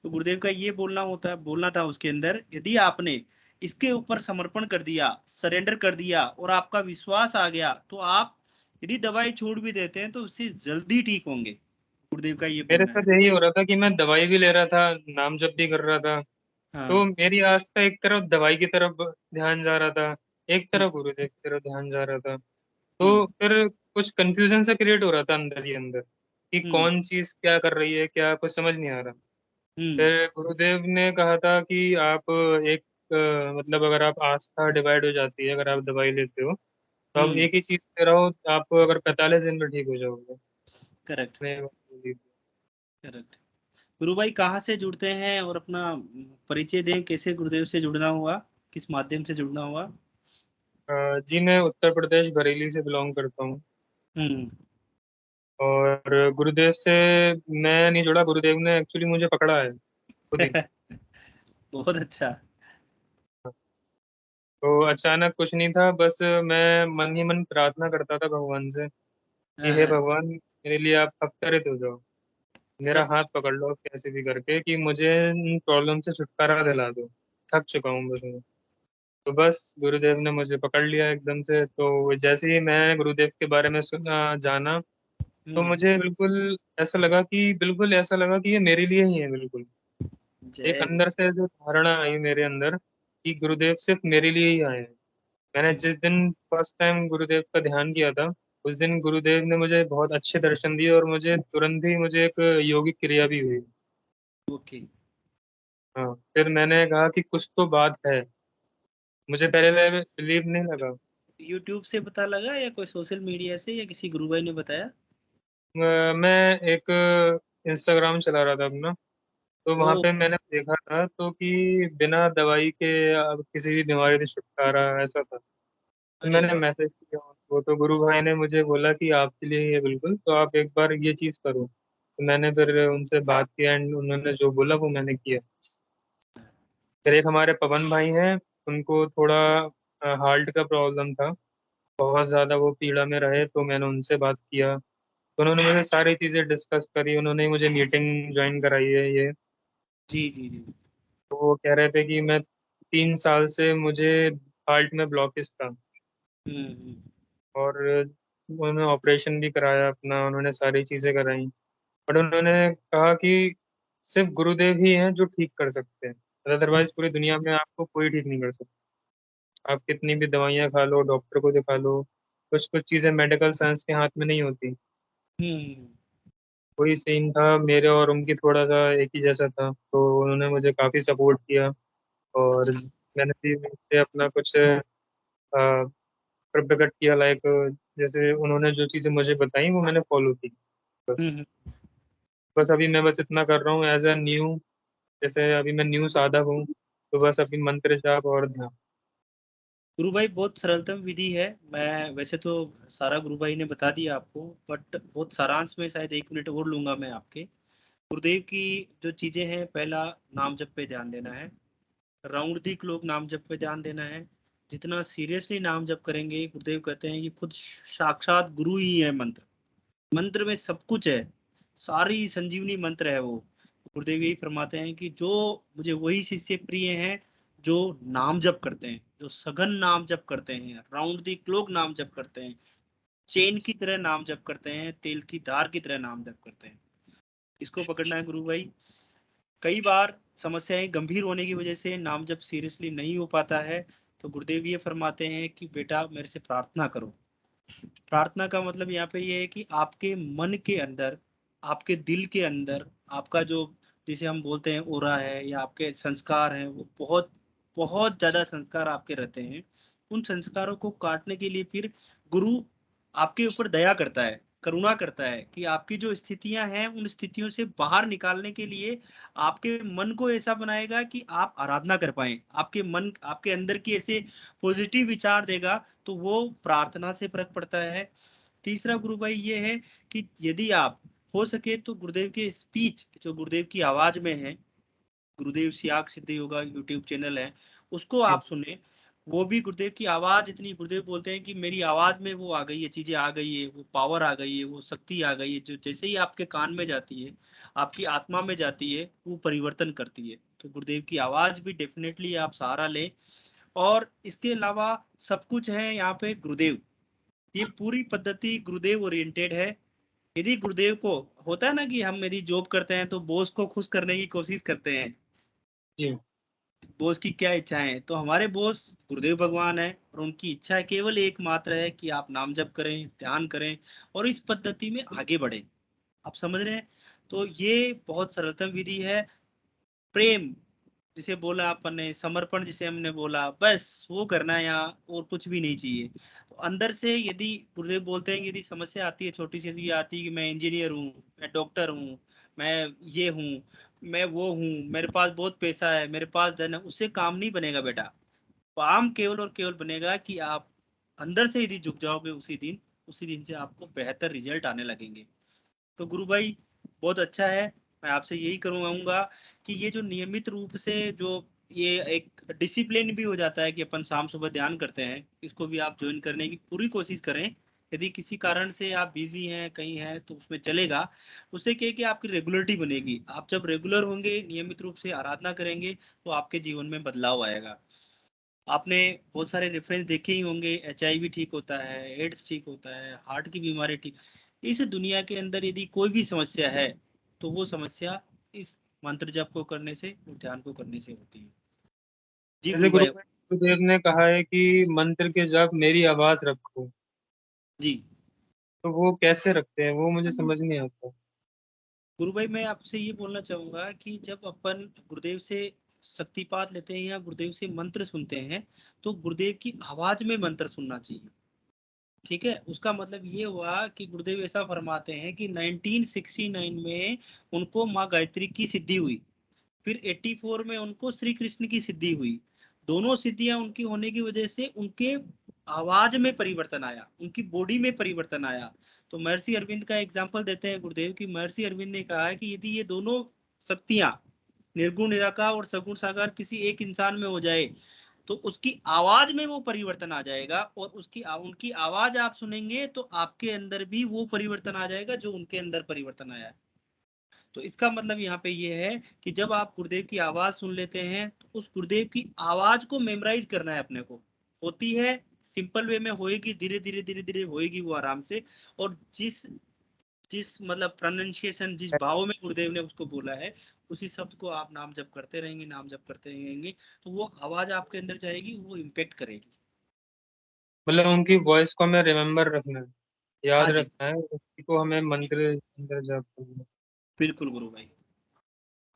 तो गुरुदेव का ये बोलना था उसके अंदर, यदि आपने इसके ऊपर समर्पण कर दिया, सरेंडर कर दिया और आपका विश्वास आ गया, तो आप यदि दवाई छोड़ भी देते हैं तो उससे जल्दी ठीक होंगे। गुरुदेव का ये मेरे बोलना है। साथ यही हो रहा था कि मैं दवाई भी ले रहा था, नाम जप भी कर रहा था, तो हाँ। मेरी आस्था एक तरफ दवाई की तरफ ध्यान जा रहा था, एक हम्म, तरफ गुरुदेव की तरफ ध्यान जा रहा था। तो हम्म, फिर कुछ कंफ्यूजन सा क्रिएट हो रहा था अंदर ही अंदर कि हम्म, कौन चीज क्या कर रही है, क्या कुछ समझ नहीं आ रहा। हम्म, फिर गुरुदेव ने कहा था कि आप एक मतलब अगर आप आस्था डिवाइड हो जाती है, अगर आप दवाई लेते हो तो आप हम्म। एक ही चीज ले रहो, आप अगर 45 दिन में ठीक हो जाओगे। करेक्ट, मैं ये बात बोली थी। करेक्ट। गुरु भाई कहाँ से जुड़ते हैं और अपना परिचय दें, कैसे गुरुदेव से जुड़ना हुआ, किस माध्यम से जुड़ना हुआ? जी मैं उत्तर प्रदेश बरेली से बिलोंग करता हूँ। हम्म। और गुरुदेव से मैं नहीं जुड़ा, गुरुदेव ने एक्चुअली मुझे पकड़ा है खुद ही। बहुत अच्छा। तो अचानक कुछ नहीं था, बस मैं मन ही मन प्रार्थना करता था भगवान से कि हाँ, हे हाँ। भगवान, मेरे लिए आप अवतरित हो जाओ, मेरा सब। हाथ पकड़ लो कैसे भी करके कि मुझे इन प्रॉब्लम से छुटकारा दिला दो, थक चुका हूँ बस मैं। तो बस गुरुदेव ने मुझे पकड़ लिया एकदम से। तो जैसे ही मैं गुरुदेव के बारे में सुना, जाना, तो हम्म। मुझे बिल्कुल ऐसा लगा कि ये मेरे लिए ही है बिल्कुल। एक जय अंदर से जो धारणा आई मेरे अंदर कि गुरुदेव सिर्फ मेरे लिए ही आए हैं। मैंने गुरु। जिस दिन फर्स्ट टाइम गुरुदेव का ध्यान किया था, उस दिन गुरुदेव ने मुझे बहुत अच्छे दर्शन दिए और मुझे तुरंत ही मुझे एक योगिक क्रिया भी हुई। ओके। हाँ, फिर मैंने कहा कि कुछ तो बात है। मुझे पहले बिलीव नहीं लगा। यूट्यूब से पता लगा या कोई सोशल मीडिया से या किसी गुरु भाई ने बताया? मैं एक इंस्टाग्राम चला रहा था अपना, तो वहाँ ओ। पे मैंने देखा था तो कि बिना दवाई के अब किसी भी बीमारी से छुटकारा, ऐसा था। तो अरे मैंने वाह। मैसेज किया उनको, तो गुरु भाई ने मुझे बोला कि आपके लिए ही है बिल्कुल, तो आप एक बार ये चीज़ करो। तो मैंने फिर उनसे बात किया एंड उन्होंने जो बोला वो मैंने किया। फिर एक हमारे पवन भाई हैं, उनको थोड़ा हार्ट का प्रॉब्लम था, बहुत ज़्यादा वो पीड़ा में रहे, तो मैंने उनसे बात किया। तो उन्होंने मुझे सारी चीज़ें डिस्कस करी, उन्होंने मुझे मीटिंग ज्वाइन कराई है ये। जी, जी, जी। तो वो कह रहे थे कि मैं 3 साल से मुझे हार्ट में ब्लॉकेज था, हम्म, हम्म। और उन्होंने ऑपरेशन भी कराया अपना, उन्होंने सारी चीज़ें कराई। बट उन्होंने कहा कि सिर्फ गुरुदेव ही हैं जो ठीक कर सकते हैं, अदरवाइज पूरी दुनिया में आपको कोई ठीक नहीं कर सकता। आप कितनी भी दवाइयाँ खा लो, डॉक्टर को दिखा लो, कुछ कुछ चीज़ें मेडिकल साइंस के हाथ में नहीं होती। हम्म। वही सीन था मेरे और उनकी, थोड़ा सा एक ही जैसा था, तो उन्होंने मुझे काफ़ी सपोर्ट किया। और अच्छा। मैंने भी उनसे अपना कुछ प्रकट किया, लाइक जैसे उन्होंने जो चीज़ें मुझे बताई वो मैंने फॉलो की। बस हम्म। बस अभी मैं बस इतना कर रहा हूँ एज अ न्यू, जैसे अभी मैं न्यू साधक हूँ, तो बस अभी मंत्र जाप और ध्यान। गुरु भाई बहुत सरलतम विधि है। मैं वैसे तो सारा गुरु भाई ने बता दिया आपको, बट बहुत सारांश में शायद 1 मिनट और लूंगा मैं आपके। गुरुदेव की जो चीजें हैं, पहला नाम जप पे ध्यान देना है। राउंड दी क्लॉक नाम जप पे ध्यान देना है। जितना सीरियसली नाम जप करेंगे, गुरुदेव कहते हैं कि खुद साक्षात गुरु ही है मंत्र। मंत्र में सब कुछ है, सारी संजीवनी मंत्र है वो। गुरुदेव यही फरमाते हैं कि जो मुझे वही शिष्य प्रिय हैं जो नाम जप करते हैं, जो सघन नाम जप करते हैं, राउंड दी क्लॉक नाम जप करते हैं, चेन की तरह नाम जप करते हैं, तेल की धार की तरह नाम जप करते हैं। इसको पकड़ना है गुरु भाई। कई बार समस्याएं गंभीर होने की वजह से नाम जप सीरियसली नहीं हो पाता है, तो गुरुदेव ये फरमाते हैं कि बेटा मेरे से प्रार्थना करो। प्रार्थना का मतलब यहाँ पे ये है कि आपके मन के अंदर, आपके दिल के अंदर, आपका जो जिसे हम बोलते हैं ओरा है या आपके संस्कार हैं, वो बहुत बहुत ज्यादा संस्कार आपके रहते हैं। उन संस्कारों को काटने के लिए फिर गुरु आपके ऊपर दया करता है, करुणा करता है कि आपकी जो स्थितियां हैं उन स्थितियों से बाहर निकालने के लिए आपके मन को ऐसा बनाएगा कि आप आराधना कर पाए। आपके मन, आपके अंदर की ऐसे पॉजिटिव विचार देगा, तो वो प्रार्थना से फर्क पड़ता है। तीसरा गुरु भाई ये है कि यदि आप हो सके तो गुरुदेव के स्पीच, जो गुरुदेव की आवाज में है, गुरुदेव सियाग सिद्ध योगा यूट्यूब चैनल है, उसको जी। आप सुने। वो भी गुरुदेव की आवाज इतनी, गुरुदेव बोलते हैं कि मेरी आवाज में वो आ गई है, चीजें आ गई है, वो पावर आ गई है, वो शक्ति आ गई है, जो जैसे ही आपके कान में जाती है, आपकी आत्मा में जाती है, वो परिवर्तन करती है। तो गुरुदेव की आवाज भी डेफिनेटली आप सहारा लें। और इसके अलावा सब कुछ है यहाँ पे गुरुदेव, ये पूरी पद्धति गुरुदेव ओरिएंटेड है। यदि गुरुदेव को होता है ना कि हम यदि जॉब करते हैं तो बॉस को खुश करने की कोशिश करते हैं, जी बॉस की क्या इच्छाएं हैं, तो हमारे बॉस गुरुदेव भगवान है, और उनकी इच्छा केवल एकमात्र है कि आप नाम जप करें, ध्यान करें और इस पद्धति में आगे बढ़े। आप समझ रहे हैं? तो ये बहुत सरलतम विधि है। प्रेम जिसे बोला अपन ने, समर्पण जिसे हमने बोला, बस वो करना है यहाँ, और कुछ भी नहीं चाहिए। तो अंदर से यदि गुरुदेव बोलते हैं कि यदि समस्या आती है, छोटी सी यदि आती है कि मैं इंजीनियर हूँ, मैं डॉक्टर हूँ, मैं ये हूँ, मैं वो हूँ, मेरे पास बहुत पैसा है, मेरे पास धन है, उससे काम नहीं बनेगा बेटा। काम केवल और केवल बनेगा कि आप अंदर से यदि झुक जाओगे, उसी दिन से आपको बेहतर रिजल्ट आने लगेंगे। तो गुरु भाई बहुत अच्छा है। मैं आपसे यही करूँगा कि ये जो नियमित रूप से जो ये एक डिसिप्लिन भी हो जाता है कि अपन शाम सुबह ध्यान करते हैं, इसको भी आप ज्वाइन करने की पूरी कोशिश करें। यदि किसी कारण से आप बिजी हैं, कहीं हैं, तो उसमें चलेगा। उससे क्या है कि आपकी रेगुलरिटी बनेगी। आप जब रेगुलर होंगे, नियमित रूप से आराधना करेंगे, तो आपके जीवन में बदलाव आएगा। आपने बहुत सारे रेफरेंस देखे ही होंगे, HIV ठीक होता है, एड्स ठीक होता है, हार्ट की बीमारी ठीक। इस दुनिया के अंदर यदि कोई भी समस्या है, तो वो समस्या इस मंत्र जप को करने से और ध्यान को करने से होती है। जी जैसे गुरु भाई। गुरुदेव ने कहा है कि मंत्र के जप मेरी आवाज रखो, जी तो वो कैसे रखते हैं वो मुझे समझ नहीं आता। गुरु भाई, मैं आपसे ये बोलना चाहूंगा कि जब अपन गुरुदेव से शक्तिपात लेते हैं या गुरुदेव से मंत्र सुनते हैं, तो गुरुदेव की आवाज में मंत्र सुनना चाहिए। ठीक है, उसका मतलब ये हुआ कि गुरुदेव ऐसा फरमाते हैं कि 1969 में उनको माँ गायत्री की सिद्धि हुई, फिर 84 में उनको श्री कृष्ण की सिद्धि हुई। दोनों सिद्धियां उनकी होने की वजह से उनके आवाज में परिवर्तन आया, उनकी बॉडी में परिवर्तन आया। तो महर्षि अरविंद का एग्जाम्पल देते हैं गुरुदेव की, महर्षि अरविंद ने कहा है कि यदि ये दोनों शक्तियां, निर्गुण निराकार और सगुण साकार, किसी एक इंसान में हो जाए, तो उसकी आवाज में वो परिवर्तन आ जाएगा, और उनकी आवाज आप सुनेंगे तो आपके अंदर भी वो परिवर्तन आ जाएगा जो उनके अंदर परिवर्तन आया है। तो इसका मतलब यहाँ पे ये है कि जब आप गुरुदेव की आवाज सुन लेते हैं, तो उस गुरुदेव की आवाज को मेमोराइज करना है अपने को। होती है सिंपल वे में, होएगी धीरे धीरे धीरे धीरे होएगी वो आराम से। और जिस जिस मतलब प्रोनाउंसिएशन, जिस भाव में गुरुदेव ने उसको बोला है, उसी शब्द को आप नाम जप करते रहेंगे, नाम जप करते रहेंगे, तो वो आवाज आपके अंदर जाएगी, वो इम्पेक्ट करेगी। मतलब उनकी वॉइस को हमें रिमेम्बर रखना है, हाँ याद जी, रखना है, उसी को हमें मंत्र अंदर जाप करना है। बिल्कुल गुरु भाई।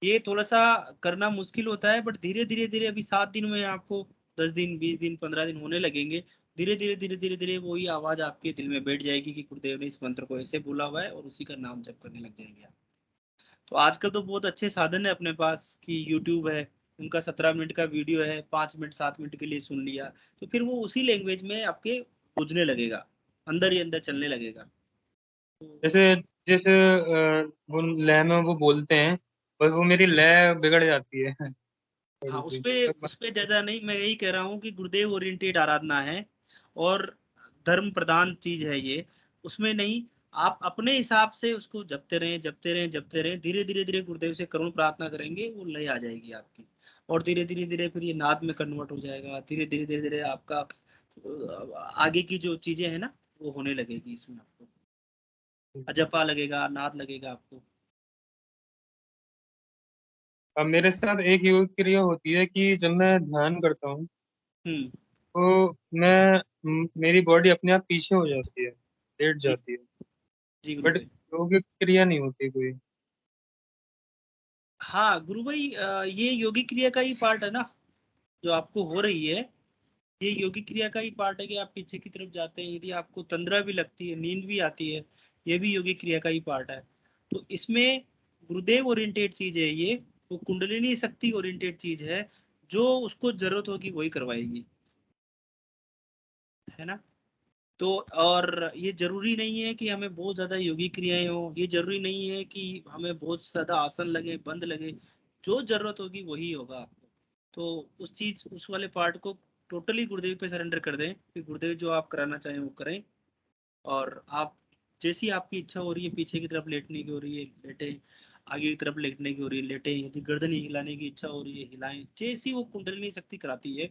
ये थोड़ा सा करना मुश्किल होता है, बट धीरे धीरे धीरे, अभी 7 दिन में आपको 10 दिन, 20 दिन, 15 दिन होने लगेंगे। धीरे धीरे धीरे धीरे धीरे वही आवाज आपके दिल में बैठ जाएगी कि गुरुदेव ने इस मंत्र को ऐसे बोला हुआ है, और उसी का नाम जप करने लग जाएंगे आप। तो आजकल तो बहुत अच्छे साधन है अपने पास कि यूट्यूब है, उनका 17 मिनट का वीडियो है, 5 मिनट 7 मिनट के लिए सुन लिया, तो फिर वो उसी लैंग्वेज में आपके बुझने लगेगा, अंदर ही अंदर चलने लगेगा। तो जैसे जिस वो लय में वो बोलते हैं, बस वो मेरी लय बिगड़ जाती है हाँ, थोड़ी सी। उस पे ज्यादा नहीं, मैं यही कह रहा हूँ कि गुरुदेव ओरिएंटेड आराधना है, और धर्म प्रधान चीज है ये। उसमें नहीं, आप अपने हिसाब से उसको जपते रहें, जपते रहें, जपते रहें, धीरे धीरे धीरे गुरुदेव से करुण प्रार्थना करेंगे, वो लय आ जाएगी आपकी। और धीरे धीरे धीरे फिर ये नाद में कन्वर्ट हो जाएगा, धीरे धीरे धीरे धीरे आपका आगे की जो चीजें है ना, वो होने लगेगी इसमें आपको, अजपा लगेगा, नाद लगेगा आपको। अब मेरे साथ एक योग क्रिया होती है कि जब मैं ध्यान करता हूँ हम्म। तो मेरी बॉडी अपने आप पीछे हो जाती है, लेट जी जाती है, जी गुरु बट भाई। योग क्रिया नहीं होती कोई। हाँ गुरु भाई, ये योगिक क्रिया का ही पार्ट है ना, जो आपको हो रही है। ये योगिक क्रिया का ही पार्ट है कि आप पीछे की तरफ जाते हैं, यदि आपको तंद्रा भी लगती है, नींद भी आती है, ये भी योगिक क्रिया का ही पार्ट है। तो इसमें गुरुदेव ओरिएंटेड चीज है ये, वो कुंडलिनी शक्ति ओरिएंटेड चीज है, जो उसको जरूरत होगी वही करवाएगी, है ना। तो और ये जरूरी नहीं है कि हमें बहुत ज्यादा योगिक क्रियाएं हो, ये जरूरी नहीं है कि हमें बहुत ज्यादा आसन लगे, बंद लगे, जो जरूरत होगी वही होगा आपको। तो उस वाले पार्ट को टोटली गुरुदेव पे सरेंडर कर दें कि गुरुदेव जो आप कराना चाहें वो करें, और आप जैसी आपकी इच्छा हो रही है, पीछे की तरफ लेटने की हो रही है लेटे, आगे की तरफ लेटने की हो रही है लेटे, यदि गर्दन हिलाने की इच्छा हो रही है हिलाएं, जैसी वो कुंडलिनी शक्ति कराती है।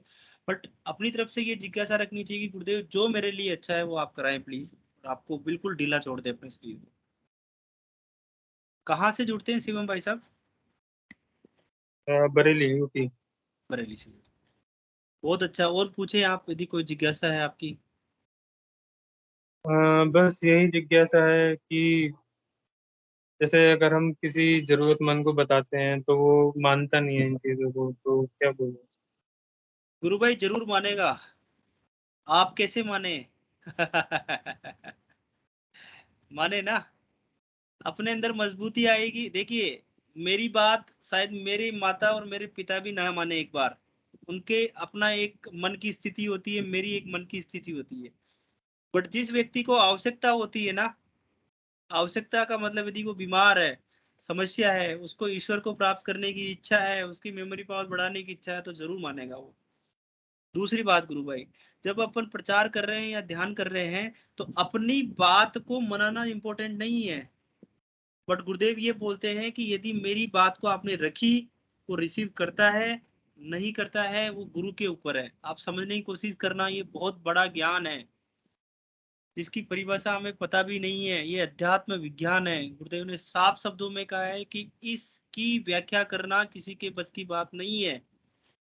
बट अपनी तरफ से ये जिज्ञासा रखनी चाहिए कि गुरुदेव जो मेरे लिए अच्छा है वो आप कराएं प्लीज, और आपको बिल्कुल ढीला छोड़ दे अपने शरीर को। कहाँ से जुड़ते हैं शिवम भाई साहब? बरेली यूपी। बरेली से। बहुत अच्छा, और पूछे आप यदि कोई जिज्ञासा है आपकी। बस यही जिज्ञासा है कि जैसे अगर हम किसी जरूरतमंद को बताते हैं तो वो मानता नहीं है इन चीजों को, तो क्या बोलूं? गुरु भाई जरूर मानेगा, आप कैसे माने? माने ना, अपने अंदर मजबूती आएगी। देखिए मेरी बात शायद मेरी माता और मेरे पिता भी ना माने एक बार, उनके अपना एक मन की स्थिति होती है, मेरी एक मन की स्थिति होती है। बट जिस व्यक्ति को आवश्यकता होती है ना, आवश्यकता का मतलब यदि वो बीमार है, समस्या है, उसको ईश्वर को प्राप्त करने की इच्छा है, उसकी मेमोरी पावर बढ़ाने की इच्छा है, तो जरूर मानेगा वो। दूसरी बात गुरु भाई, जब अपन प्रचार कर रहे हैं या ध्यान कर रहे हैं तो अपनी बात को मनाना इंपॉर्टेंट नहीं है, बट गुरुदेव ये बोलते हैं कि यदि मेरी बात को आपने रखी, वो रिसीव करता है, नहीं करता है वो गुरु के ऊपर है। आप समझने की कोशिश करना, ये बहुत बड़ा ज्ञान है जिसकी परिभाषा हमें पता भी नहीं है। ये अध्यात्म विज्ञान है। गुरुदेव ने साफ शब्दों में कहा है कि इसकी व्याख्या करना किसी के बस की बात नहीं है।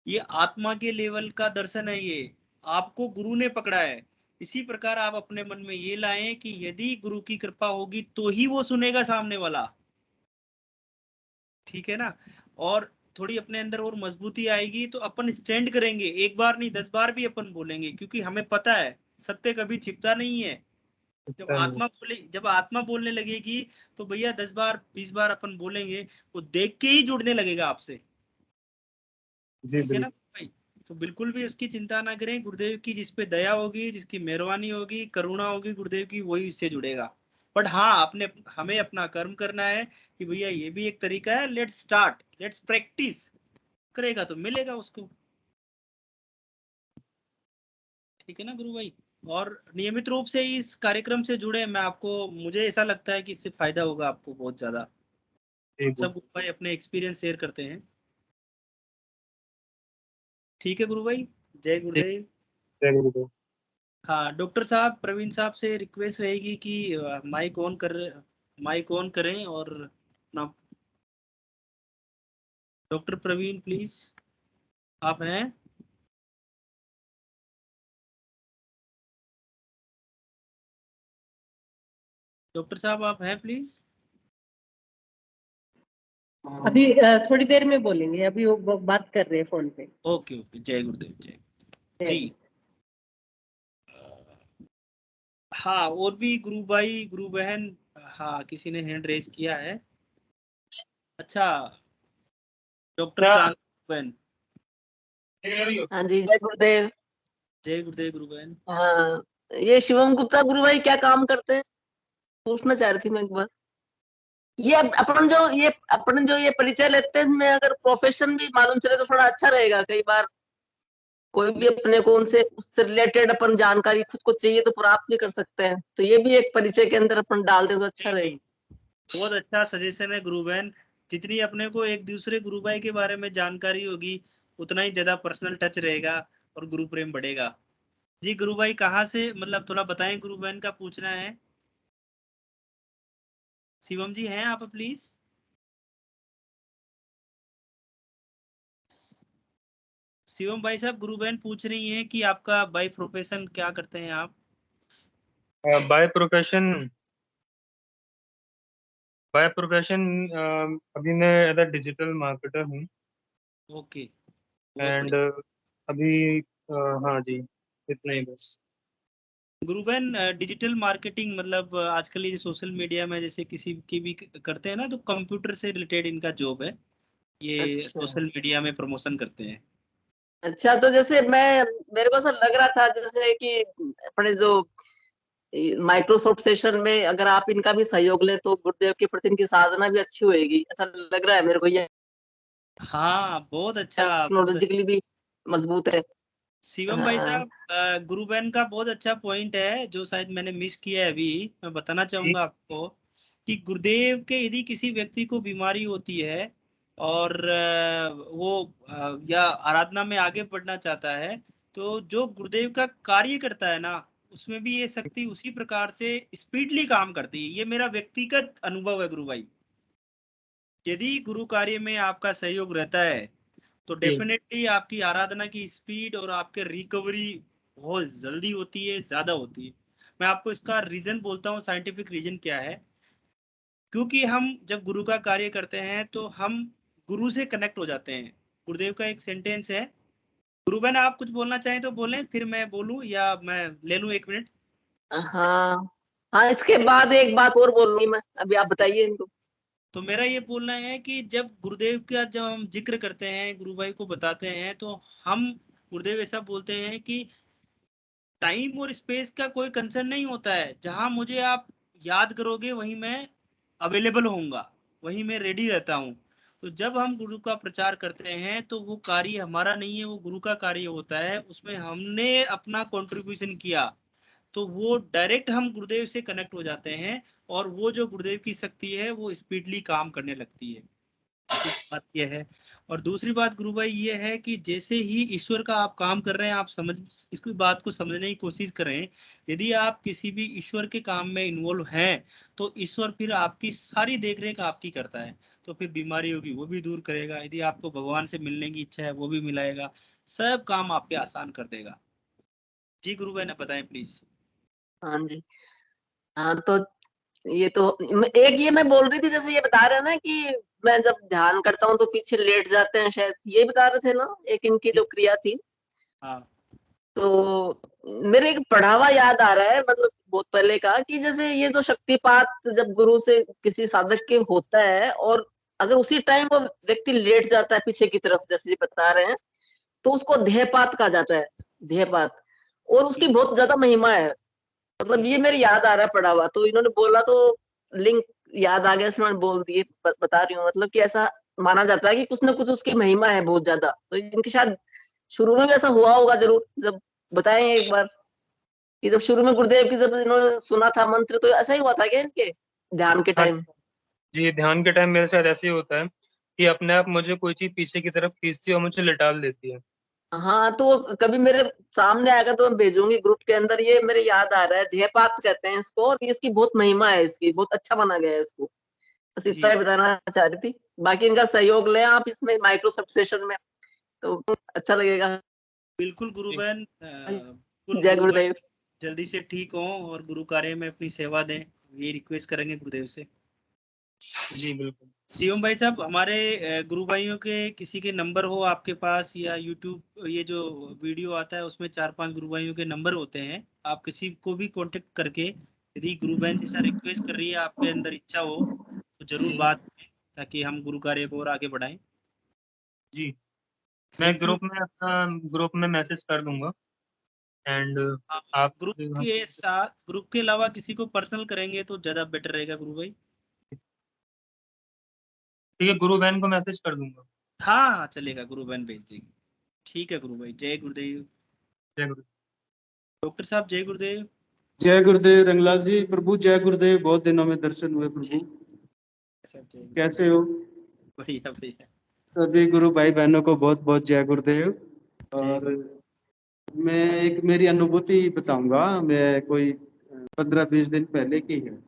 ये आत्मा के लेवल का दर्शन है, ये आपको गुरु ने पकड़ा है। इसी प्रकार आप अपने मन में ये लाएं कि यदि गुरु की कृपा होगी तो ही वो सुनेगा सामने वाला, ठीक है ना। और थोड़ी अपने अंदर और मजबूती आएगी तो अपन स्टैंड करेंगे, एक बार नहीं 10 बार भी अपन बोलेंगे, क्योंकि हमें पता है सत्य कभी छिपता नहीं है। पता नहीं। जब आत्मा बोलने लगेगी तो भैया 10 बार 20 बार अपन बोलेंगे, वो देख के ही जुड़ने लगेगा आपसे, जी ठीक है ना बिल्कुल। भाई। तो बिल्कुल भी उसकी चिंता ना करें, गुरुदेव की जिस पे दया होगी, जिसकी मेहरबानी होगी, करुणा होगी गुरुदेव की, वही इससे जुड़ेगा। बट हाँ, अपने हमें अपना कर्म करना है कि भैया ये भी एक तरीका है, लेट्स स्टार्ट, लेट्स प्रैक्टिस, करेगा तो मिलेगा उसको, ठीक है ना गुरु भाई। और नियमित रूप से इस कार्यक्रम से जुड़े, मैं आपको, मुझे ऐसा लगता है कि इससे फायदा होगा आपको बहुत ज्यादा। जी सब गुरु भाई अपने एक्सपीरियंस शेयर करते हैं, ठीक है गुरु भाई। जय ठीक गुरुदेव। है गुरुदेव। हाँ डॉक्टर साहब, प्रवीण साहब से रिक्वेस्ट रहेगी कि माइक ऑन करें, और अपना डॉक्टर प्रवीण प्लीज, आप हैं? डॉक्टर साहब आप हैं प्लीज? अभी थोड़ी देर में बोलेंगे, अभी वो बात कर रहे हैं फोन पे। ओके ओके, जय गुरुदेव जय जी। हाँ और भी गुरु भाई गुरु बहन, हाँ किसी ने हैंड रेज किया है। अच्छा, डॉक्टर क्या? क्रांति बहन। हाँ जी, जय गुरुदेव। जय गुरुदेव गुरु बहन। हाँ, ये शिवम गुप्ता गुरु भाई क्या काम करते हैं, पूछना चाह रही थी मैं एक बार। ये अपन जो ये परिचय लेते हैं, इसमें अगर प्रोफेशन भी मालूम चले तो थोड़ा अच्छा रहेगा। कई बार कोई भी अपने को उनसे उससे रिलेटेड अपन जानकारी खुद को चाहिए तो प्राप्त भी कर सकते हैं, तो ये भी एक परिचय के अंदर अपन डाल दें तो अच्छा नहीं, रहेगा। बहुत अच्छा सजेशन है गुरु बहन। जितनी अपने को एक दूसरे गुरु भाई के बारे में जानकारी होगी, उतना ही ज्यादा पर्सनल टच रहेगा और गुरु प्रेम बढ़ेगा। जी गुरु भाई कहाँ से, मतलब थोड़ा बताएं, गुरु बहन का पूछना है। शिवम जी हैं आप प्लीज? शिवम भाई साहब, गुरु बहन पूछ रही हैं कि आपका बाय प्रोफेशन क्या करते हैं आप? बाय प्रोफेशन अभी मैं एज अ डिजिटल मार्केटर हूँ। ओके, बहुत एंड बढ़िया। अभी हाँ जी, इतना ही बस। गुरु बहन डिजिटल मार्केटिंग मतलब आजकल ये सोशल मीडिया में जैसे किसी की भी करते हैं ना, तो कंप्यूटर से रिलेटेड इनका जॉब है, ये अच्छा सोशल मीडिया में प्रमोशन करते हैं। अच्छा, तो जैसे मेरे को ऐसा लग रहा था जैसे कि अपने जो माइक्रोसॉफ्ट सेशन में अगर आप इनका भी सहयोग लें तो गुरुदेव के प्रति इनकी साधना भी अच्छी होएगी, ऐसा लग रहा है मेरे को। ये हाँ बहुत अच्छा, बहुत अच्छा। टेक्नोलॉजिकली भी मजबूत है। शिवम भाई साहब, गुरु बहन का बहुत अच्छा पॉइंट है जो शायद मैंने मिस किया है अभी। मैं बताना चाहूंगा आपको कि गुरुदेव के यदि किसी व्यक्ति को बीमारी होती है और वो या आराधना में आगे बढ़ना चाहता है, तो जो गुरुदेव का कार्य करता है ना, उसमें भी ये शक्ति उसी प्रकार से स्पीडली काम करती है। ये मेरा व्यक्तिगत अनुभव है गुरु भाई। यदि गुरु कार्य में आपका सहयोग रहता है तो डेफिनेटली आपकी आराधना की स्पीड और आपके रिकवरी बहुत जल्दी होती है, ज्यादा होती है। मैं आपको इसका रीजन बोलता हूँ, साइंटिफिक रीजन क्या है। क्योंकि हम जब गुरु का कार्य करते हैं तो हम गुरु से कनेक्ट हो जाते हैं। गुरुदेव का एक सेंटेंस है, गुरु बहन आप कुछ बोलना चाहें तो बोलें, फिर मैं बोलूं या मैं ले लूं 1 मिनट। हाँ हाँ, इसके बाद एक बात और बोलनी मैं, अभी आप बताइए इनको। तो मेरा ये बोलना है कि जब गुरुदेव का जब हम जिक्र करते हैं, गुरु भाई को बताते हैं, तो हम गुरुदेव ऐसा बोलते हैं कि टाइम और स्पेस का कोई कंसर्न नहीं होता है। जहां मुझे आप याद करोगे वहीं मैं अवेलेबल होऊंगा, वहीं मैं रेडी रहता हूँ। तो जब हम गुरु का प्रचार करते हैं तो वो कार्य हमारा नहीं है, वो गुरु का कार्य होता है। उसमें हमने अपना कंट्रीब्यूशन किया तो वो डायरेक्ट हम गुरुदेव से कनेक्ट हो जाते हैं और वो जो गुरुदेव की शक्ति है वो स्पीडली काम करने लगती है। बात यह है। और दूसरी बात गुरु भाई ये है कि जैसे ही ईश्वर का आप काम कर रहे हैं, आप समझ इसकी बात को समझने की कोशिश करें। यदि आप किसी भी ईश्वर के काम में इन्वॉल्व हैं तो ईश्वर फिर आपकी सारी देखरेख आपकी करता है। तो फिर बीमारी होगी वो भी दूर करेगा, यदि आपको भगवान से मिलने की इच्छा है वो भी मिलाएगा, सब काम आप पे आसान कर देगा। जी गुरु भाई ने बताएं प्लीज। हाँ जी। हाँ तो ये तो एक ये मैं बोल रही थी, जैसे ये बता रहे हैं ना कि मैं जब ध्यान करता हूँ तो पीछे लेट जाते हैं, शायद ये बता रहे थे ना, एक इनकी जो क्रिया थी। हाँ तो मेरे एक पढ़ावा याद आ रहा है, मतलब बहुत पहले का, कि जैसे ये जो शक्तिपात जब गुरु से किसी साधक के होता है और अगर उसी टाइम वो व्यक्ति लेट जाता है पीछे की तरफ, जैसे ये बता रहे हैं, तो उसको ध्येयपात कहा जाता है, ध्येयपात। और उसकी बहुत ज्यादा महिमा है। मतलब ये मेरे याद आ रहा है पढ़ा हुआ, तो इन्होंने बोला तो लिंक याद आ गया, इसलिए मैंने बोल दिए, बता रही हूँ। मतलब कि ऐसा माना जाता है कि कुछ ना कुछ उसकी महिमा है बहुत ज्यादा। तो इनके शायद शुरू में भी ऐसा हुआ होगा जरूर। जब बताएं एक बार कि जब शुरू में गुरुदेव की जब इन्होंने सुना था मंत्र, तो ऐसा ही हुआ था क्या इनके ध्यान के हाँ टाइम? जी, ध्यान के टाइम मेरे साथ ऐसे ही होता है कि अपने आप मुझे कोई चीज पीछे की तरफ खींचती है और मुझे लिटाल देती है। हाँ, तो कभी मेरे सामने आएगा तो मैं भेजूंगी ग्रुप के अंदर। ये मेरे याद आ रहा है, ध्येयपात कहते हैं इसको, और इसकी बहुत महिमा है, इसकी बहुत अच्छा बना गया है इसको। बस इतना जी ही बताना चाह रही थी। बाकी इनका सहयोग लें आप इसमें माइक्रोसॉफ्ट सेशन में, तो अच्छा लगेगा। बिल्कुल गुरु जी बहन, बिल्कुल जय गुरु भाई गुरुदेव। जल्दी से ठीक हो और गुरु कार्य में अपनी सेवा दें, ये रिक्वेस्ट करेंगे गुरुदेव से। जी बिल्कुल। शिवम भाई साहब, हमारे गुरु भाइयों के किसी के नंबर हो आपके पास, या यूट्यूब ये जो वीडियो आता है उसमें 4-5 गुरु भाइयों के नंबर होते हैं, आप किसी को भी कांटेक्ट करके, यदि गुरु बहन जैसा रिक्वेस्ट कर रही है, आपके अंदर इच्छा हो तो जरूर बात करें ताकि हम गुरु कार्य को और आगे बढ़ाएं। जी मैं थैंक यू। ग्रुप में मैसेज कर दूंगा। एंड आप ग्रुप के अलावा किसी को पर्सनल करेंगे तो ज्यादा बेटर रहेगा गुरु भाई। ठीक है, गुरु बहन को मैसेज कर दूंगा। हाँ हाँ चलेगा, गुरु बहन भेज देंगे। ठीक है गुरु भाई, जय गुरुदेव। जय गुरु। डॉक्टर साहब जय गुरुदेव। जय गुरुदेव रंगलाल जी। प्रभु जय गुरुदेव, बहुत दिनों में दर्शन हुए प्रभु। सब जय गुरुदेव। कैसे हो? बढ़िया बढ़िया। सभी गुरु भाई बहनों को बहुत बहुत जय गुरुदेव। जय और मैं एक मेरी अनुभूति बताऊंगा। मैं कोई 15-20 दिन पहले की है।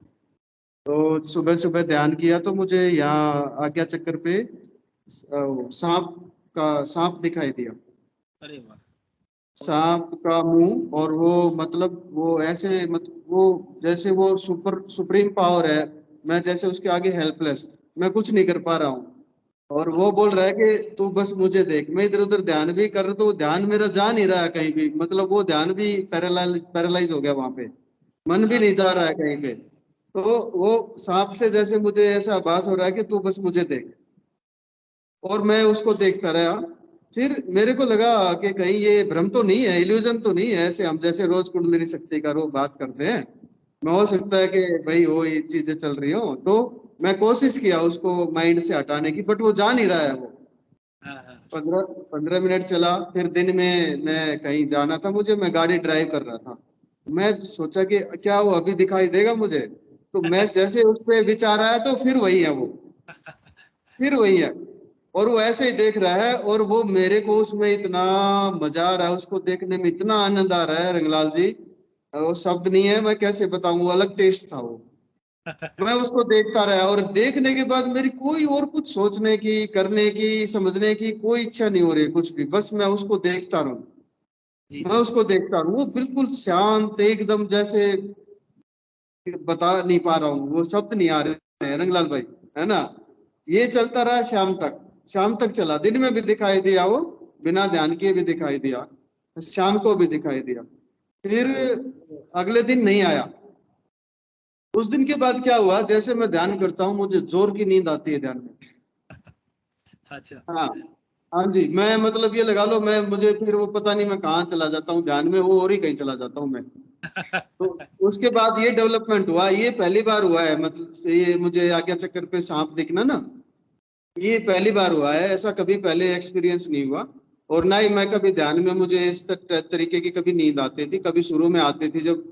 तो सुबह सुबह ध्यान किया तो मुझे यहाँ आज्ञा चक्र पे सांप दिखाई दिया। अरे वाह। सांप का मुंह, और वो मतलब वो ऐसे वो जैसे वो सुप्रीम पावर है। मैं जैसे उसके आगे हेल्पलेस, मैं कुछ नहीं कर पा रहा हूँ। और वो बोल रहा है कि तू बस मुझे देख। मैं इधर उधर ध्यान भी कर रहा, तो ध्यान मेरा जा नहीं रहा है कहीं भी। मतलब वो ध्यान भी पैरालाइज हो गया वहां पे, मन भी नहीं जा रहा है कहीं पे। तो वो सांप से जैसे मुझे ऐसा आभास हो रहा है कि तू बस मुझे देख। और मैं उसको देखता रहा। फिर मेरे को लगा कि कहीं ये भ्रम तो नहीं है, इल्यूजन तो नहीं है, ऐसे हम जैसे रोज कुंडलिनी शक्ति का रोज बात करते हैं। मैं हो सकता है कि भाई वो ये चीजें चल रही हो। तो मैं कोशिश किया उसको माइंड से हटाने की, बट वो जा नहीं रहा है वो। हाँ हाँ। 15 मिनट चला। फिर दिन में मैं कहीं जाना था मुझे, मैं गाड़ी ड्राइव कर रहा था। मैं सोचा कि क्या वो अभी दिखाई देगा मुझे, तो मैं जैसे उस पे विचार आया तो फिर वही है वो, फिर वही है। और वो ऐसे ही देख रहा है, और वो मेरे को उसमें इतना मजा आ रहा है, उसको देखने में इतना आनंद आ रहा है रंगलाल जी, वो शब्द नहीं है, मैं कैसे बताऊं, वो अलग टेस्ट था वो। मैं उसको देखता रहा, और देखने के बाद मेरी कोई और कुछ सोचने की, करने की, समझने की कोई इच्छा नहीं हो रही कुछ भी, बस मैं उसको देखता रहूं। जी मैं जी। उसको देखता रहूं, वो बिल्कुल शांत एकदम, जैसे बता नहीं पा रहा हूँ, वो शब्द नहीं आ रहे हैं रंगलाल भाई, है ना। ये चलता रहा शाम तक, शाम तक चला। दिन में भी दिखाई दिया वो, बिना ध्यान किए भी दिखाई दिया, शाम को भी दिखाई दिया। फिर अगले दिन नहीं आया। उस दिन के बाद क्या हुआ, जैसे मैं ध्यान करता हूँ मुझे जोर की नींद आती है ध्यान में। अच्छा। हाँ, हाँ जी, मैं मतलब ये लगा लो, मैं मुझे फिर वो पता नहीं मैं कहाँ चला जाता हूँ ध्यान में, वो और ही कहीं चला जाता हूँ मैं। तो उसके बाद ये डेवलपमेंट हुआ, ये पहली बार हुआ है, मतलब ये मुझे आज्ञा चक्र पे सांप दिखना ना, ये पहली बार हुआ है, ऐसा कभी पहले एक्सपीरियंस नहीं हुआ। और ना ही मैं कभी ध्यान में मुझे इस तरीके की कभी नींद आती थी, कभी शुरू में आती थी, जब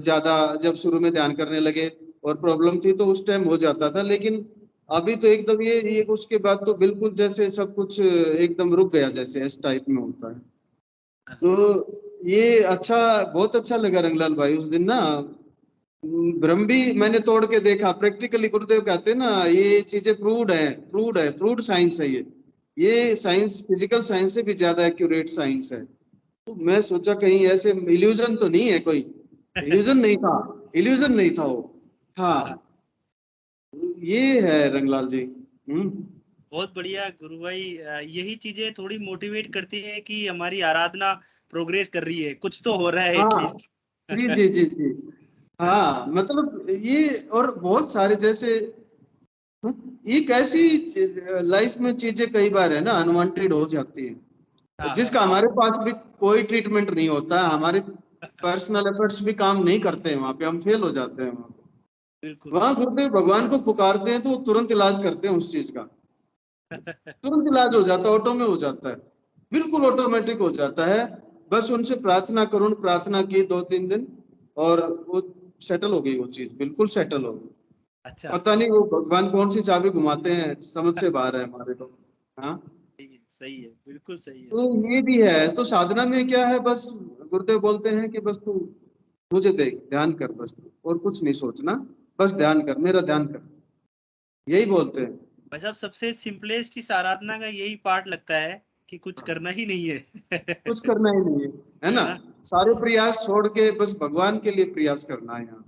ज्यादा, जब शुरू में ध्यान करने लगे और प्रॉब्लम थी तो उस टाइम हो जाता था। लेकिन अभी तो एकदम ये उसके बाद तो बिल्कुल जैसे सब कुछ एकदम रुक गया, जैसे इस टाइप में होता है। तो ये अच्छा, बहुत अच्छा लगा रंगलाल भाई उस दिन ना। भ्रम भी मैंने तोड़ के देखा प्रैक्टिकली, गुरुदेव कहते हैं ना ये चीजें प्रूव्ड है, प्रूव्ड है, प्रूव्ड साइंस है ये साइंस फिजिकल साइंस से भी ज्यादा एक्यूरेट साइंस है। तो मैं सोचा कहीं ऐसे इल्यूजन तो नहीं है कोई, इल्यूजन नहीं था, इल्यूजन नहीं था वो। हाँ, ये है रंगलाल जी। बहुत बढ़िया गुरु भाई, यही चीजें थोड़ी मोटिवेट करती है कि हमारी आराधना प्रोग्रेस कर रही है, कुछ तो हो रहा है हाँ एटलीस्ट। जी जी जी जी। हाँ मतलब ये, और बहुत सारे जैसे एक ऐसी लाइफ में चीजें कई बार है ना अनवांटेड हो जाती है, हाँ हाँ जिसका हमारे पास भी कोई ट्रीटमेंट नहीं होता है, हमारे पर्सनल एफर्ट्स भी काम नहीं करते हैं, वहां पे हम फेल हो जाते हैं। बिल्कुल। वहां गुरुदेव भगवान को पुकारते हैं तो वो तुरंत इलाज करते हैं उस चीज का, तुरंत इलाज हो जाता है, ऑटो में हो जाता है, बिल्कुल ऑटोमेटिक हो जाता है। बस उनसे प्रार्थना करूं, प्रार्थना की 2-3 दिन, और वो सेटल हो गई, वो चीज बिल्कुल सेटल हो गई। अच्छा। पता नहीं वो भगवान कौन सी चाबी घुमाते हैं, समझ से बाहर है हमारे तो। हाँ, सही है, बिल्कुल सही है। तो ये भी है। तो साधना में क्या है, बस गुरुदेव बोलते हैं कि बस तू मुझे देख, ध्यान कर बस तू, और कुछ नहीं सोचना, बस ध्यान कर, मेरा ध्यान कर, यही बोलते हैं। भाई साहब, सबसे सिंपलेस्ट इस आराधना का यही पार्ट लगता है कि कुछ करना ही नहीं है। कुछ करना ही नहीं है है ना, ना। सारे प्रयास छोड़ के बस भगवान के लिए प्रयास करना है यहाँ।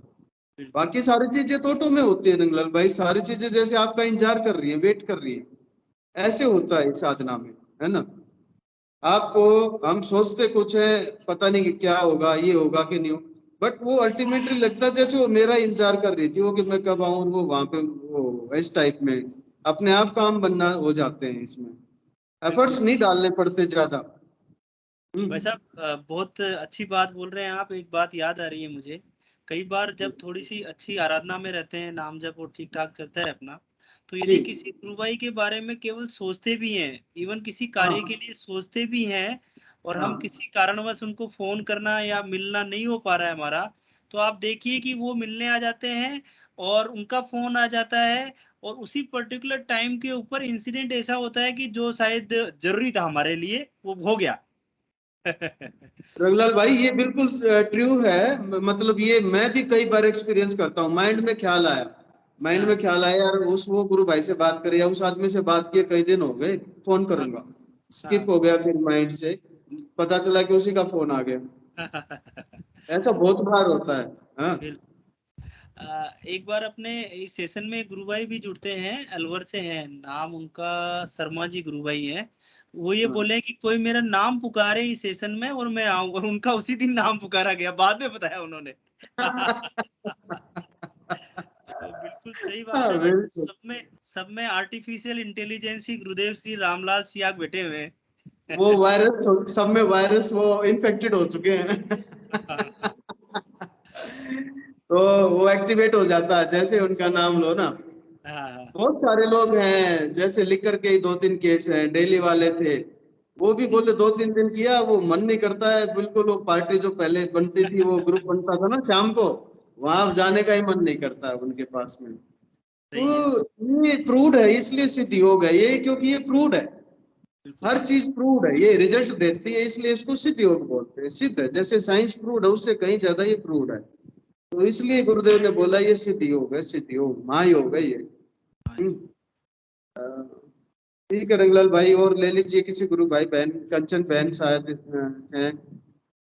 बिल्कुल। बाकी सारी चीजें तो ऑटो में होती है रंगलाल भाई, सारी चीजें जैसे आपका इंतजार कर रही है, वेट कर रही है, ऐसे होता है इस साधना में, है ना। आपको, हम सोचते कुछ है, पता नहीं कि क्या होगा, ये होगा कि नहीं हो, बट वो अल्टीमेटली लगता है जैसे वो मेरा इंतजार कर रही थी वो, कि मैं कब आऊं, वो वहां पे, वो इस टाइप में अपने आप काम बनना हो जाते हैं इसमें, बिल्कुल। एफर्ट्स नहीं डालने पड़ते ज्यादा। भाई साहब, बहुत अच्छी बात बोल रहे हैं आप। एक बात याद आ रही है मुझे, कई बार जब थोड़ी सी अच्छी आराधना में रहते हैं, नाम जब वो ठीक ठाक चलता है अपना, तो जी, यदि किसी गुरु भाई के बारे में केवल सोचते भी हैं, इवन किसी कार्य के हाँ लिए सोचते भी हैं, और हम हाँ किसी कारणवश उनको फोन करना या मिलना नहीं हो पा रहा है हमारा, तो आप देखिए कि वो मिलने आ जाते हैं, और उनका फोन आ जाता है, और उसी पर्टिकुलर टाइम के ऊपर इंसिडेंट ऐसा होता है कि जो शायद जरूरी था हमारे लिए वो हो गया। रंगलाल भाई, ये बिल्कुल ट्रू है। मतलब ये मैं भी कई बार एक्सपीरियंस करता हूँ, माइंड में ख्याल आया, माइंड हाँ में ख्याल आया यार, उस वो गुरु भाई से बात करे या उस आदमी से बात किए कई दिन हो गए, फोन हाँ करूंगा, हाँ। स्किप हो गया, फिर माइंड से पता चला कि उसी का फोन आ गया। ऐसा बहुत बार होता है। हाँ एक बार अपने इस सेशन में गुरु भाई भी जुड़ते हैं, अलवर से हैं, नाम उनका शर्मा जी गुरु भाई हैं। वो ये हाँ। बोले कि कोई मेरा नाम पुकारे इस सेशन में और मैं आऊं, और उनका उसी दिन नाम पुकारा गया, बाद में बताया उन्होंने। तो बिल्कुल सही बात हाँ, है भाई, बिल्कुल। सब में आर्टिफिशियल इंटेलिजेंस ही गुरुदेव श्री रामलाल सियाग बैठे हुए वो हैं। वायरस, सब में वायरस वो इन्फेक्टेड हो चुके हैं। तो वो एक्टिवेट हो जाता है जैसे उनका नाम लो ना। हाँ, बहुत सारे लोग हैं, जैसे लिकर के ही 2-3 केस हैं, डेली वाले थे, वो भी बोले 2-3 दिन किया, वो मन नहीं करता है बिल्कुल। वो पार्टी जो पहले बनती थी, वो ग्रुप बनता था ना शाम को, वहां जाने का ही मन नहीं करता है उनके पास में। सही है। तो ये प्रूव्ड है, इसलिए सिद्ध योग है ये, क्योंकि ये प्रूव्ड है, बिल्कुल हर चीज प्रूव्ड है, ये रिजल्ट देती है, इसलिए इसको सिद्ध योग बोलते हैं। सिद्ध है, जैसे साइंस प्रूव्ड है उससे कहीं ज्यादा ये प्रूव्ड है, तो इसलिए गुरुदेव ने बोला ये सिद्ध योग है, सिद्ध योग, महायोग है ये। हम्म। ठीक है रंगलाल भाई, और ले लीजिए किसी गुरु भाई बहन, कंचन बहन शायद हैं।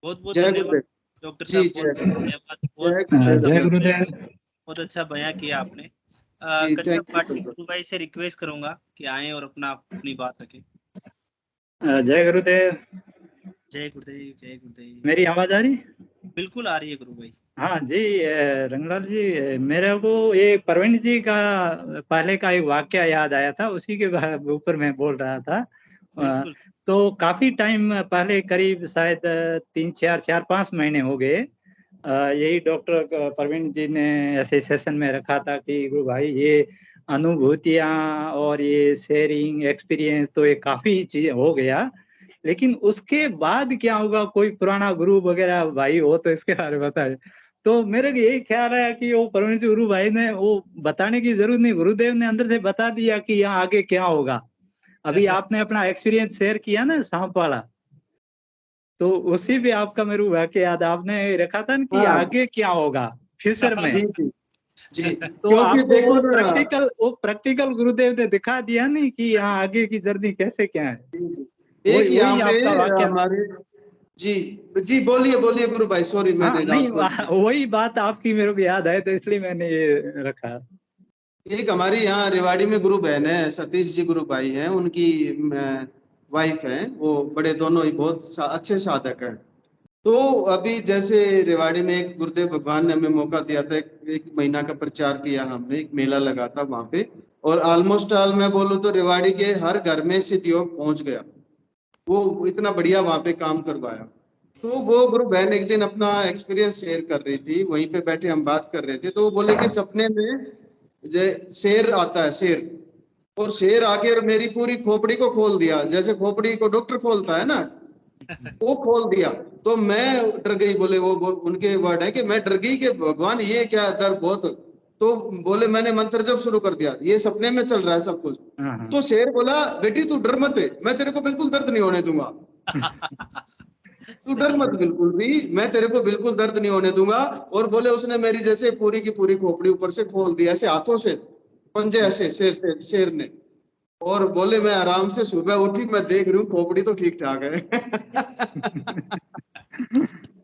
बहुत बहुत जय धन्यवाद गुरुदेव। डॉक्टर जी साहब, बहुत जय धन्यवाद, बहुत जय अच्छा जय गुरुदेव। गुरुदेव। बहुत अच्छा बयां किया आपने। जी कंचन थैंक पाटिल यू। गुरु भाई से रिक्वेस्ट करूंगा कि आए और अपनी बात रखें। जय गुरुदेव। जय गुरुदेव, जय गुरुदेव। मेरी आवाज आ रही? बिल्कुल आ रही है गुरु भाई। हाँ जी, रंगलाल जी, मेरे को ये प्रवीण जी का पहले का एक वाक्य याद आया था, उसी के ऊपर मैं बोल रहा था। बिल्कुल। तो काफी टाइम पहले, करीब शायद 4-5 महीने हो गए, यही डॉक्टर प्रवीण जी ने ऐसे सेशन में रखा था कि गुरु भाई ये अनुभूतियां और ये शेयरिंग एक्सपीरियंस तो ये काफी चीज हो गया, लेकिन उसके बाद क्या होगा, कोई पुराना गुरु वगैरह भाई हो तो इसके बारे में बताए। तो मेरे को यही ख्याल आया कि वो प्रवीण जी गुरु भाई ने वो बताने की जरूरत नहीं, गुरुदेव ने अंदर से बता दिया कि यहाँ आगे क्या होगा। अभी आपने अपना एक्सपीरियंस शेयर किया ना सांप वाला, तो उसी पे आपका मेरे को वाक्य याद, आपने रखा था ना कि हाँ आगे क्या होगा फ्यूचर में। जी जी जी, तो क्योंकि आपको देखो ना, वो प्रैक्टिकल गुरुदेव ने दिखा दिया नहीं कि यहाँ आगे की जर्नी कैसे क्या है। जी, जी। वही एक यहाँ वही पे आपका वाक्य। हमारे, जी जी बोलिए बोलिए गुरु भाई, सॉरी हाँ मैंने नहीं, आपको। वही बात आपकी मेरे को याद है, तो इसलिए मैंने ये रखा। एक हमारी यहाँ रेवाड़ी में गुरु बहन है, सतीश जी गुरु भाई हैं, उनकी वाइफ हैं, वो बड़े दोनों ही बहुत अच्छे साधक हैं। तो अभी जैसे रेवाड़ी में एक गुरुदेव भगवान ने हमें मौका दिया था, एक महीना का प्रचार किया हमने, एक मेला लगा था वहां पे, और ऑलमोस्ट ऑल मैं बोलूँ तो रेवाड़ी के हर घर में सिद्ध योग पहुंच गया, वो इतना बढ़िया वहां पे काम करवाया। तो वो गुरु बहन एक दिन अपना एक्सपीरियंस शेयर कर रही थी, वहीं पे बैठे हम बात कर रहे थे, तो वो बोले कि सपने में शेर आता है, शेर, और शेर आके और मेरी पूरी खोपड़ी को खोल दिया, जैसे खोपड़ी को डॉक्टर खोलता है ना, वो खोल दिया। तो मैं डर गई, बोले वो उनके वर्ड है कि मैं डर गई कि भगवान ये क्या दर्द बहुत। तो बोले मैंने मंत्र जब शुरू कर दिया, ये सपने में चल रहा है सब कुछ। हाँ। तो शेर बोला बेटी तू डर मत, मैं तेरे को बिल्कुल दर्द नहीं होने दूंगा, तू डर मत बिल्कुल भी, मैं तेरे को बिल्कुल दर्द नहीं होने दूंगा। और बोले उसने मेरी जैसे पूरी की पूरी खोपड़ी ऊपर से खोल दी, ऐसे हाथों से, पंजे ऐसे, शेर ने। और बोले मैं आराम से सुबह उठी, मैं देख रही हूँ खोपड़ी तो ठीक ठाक है।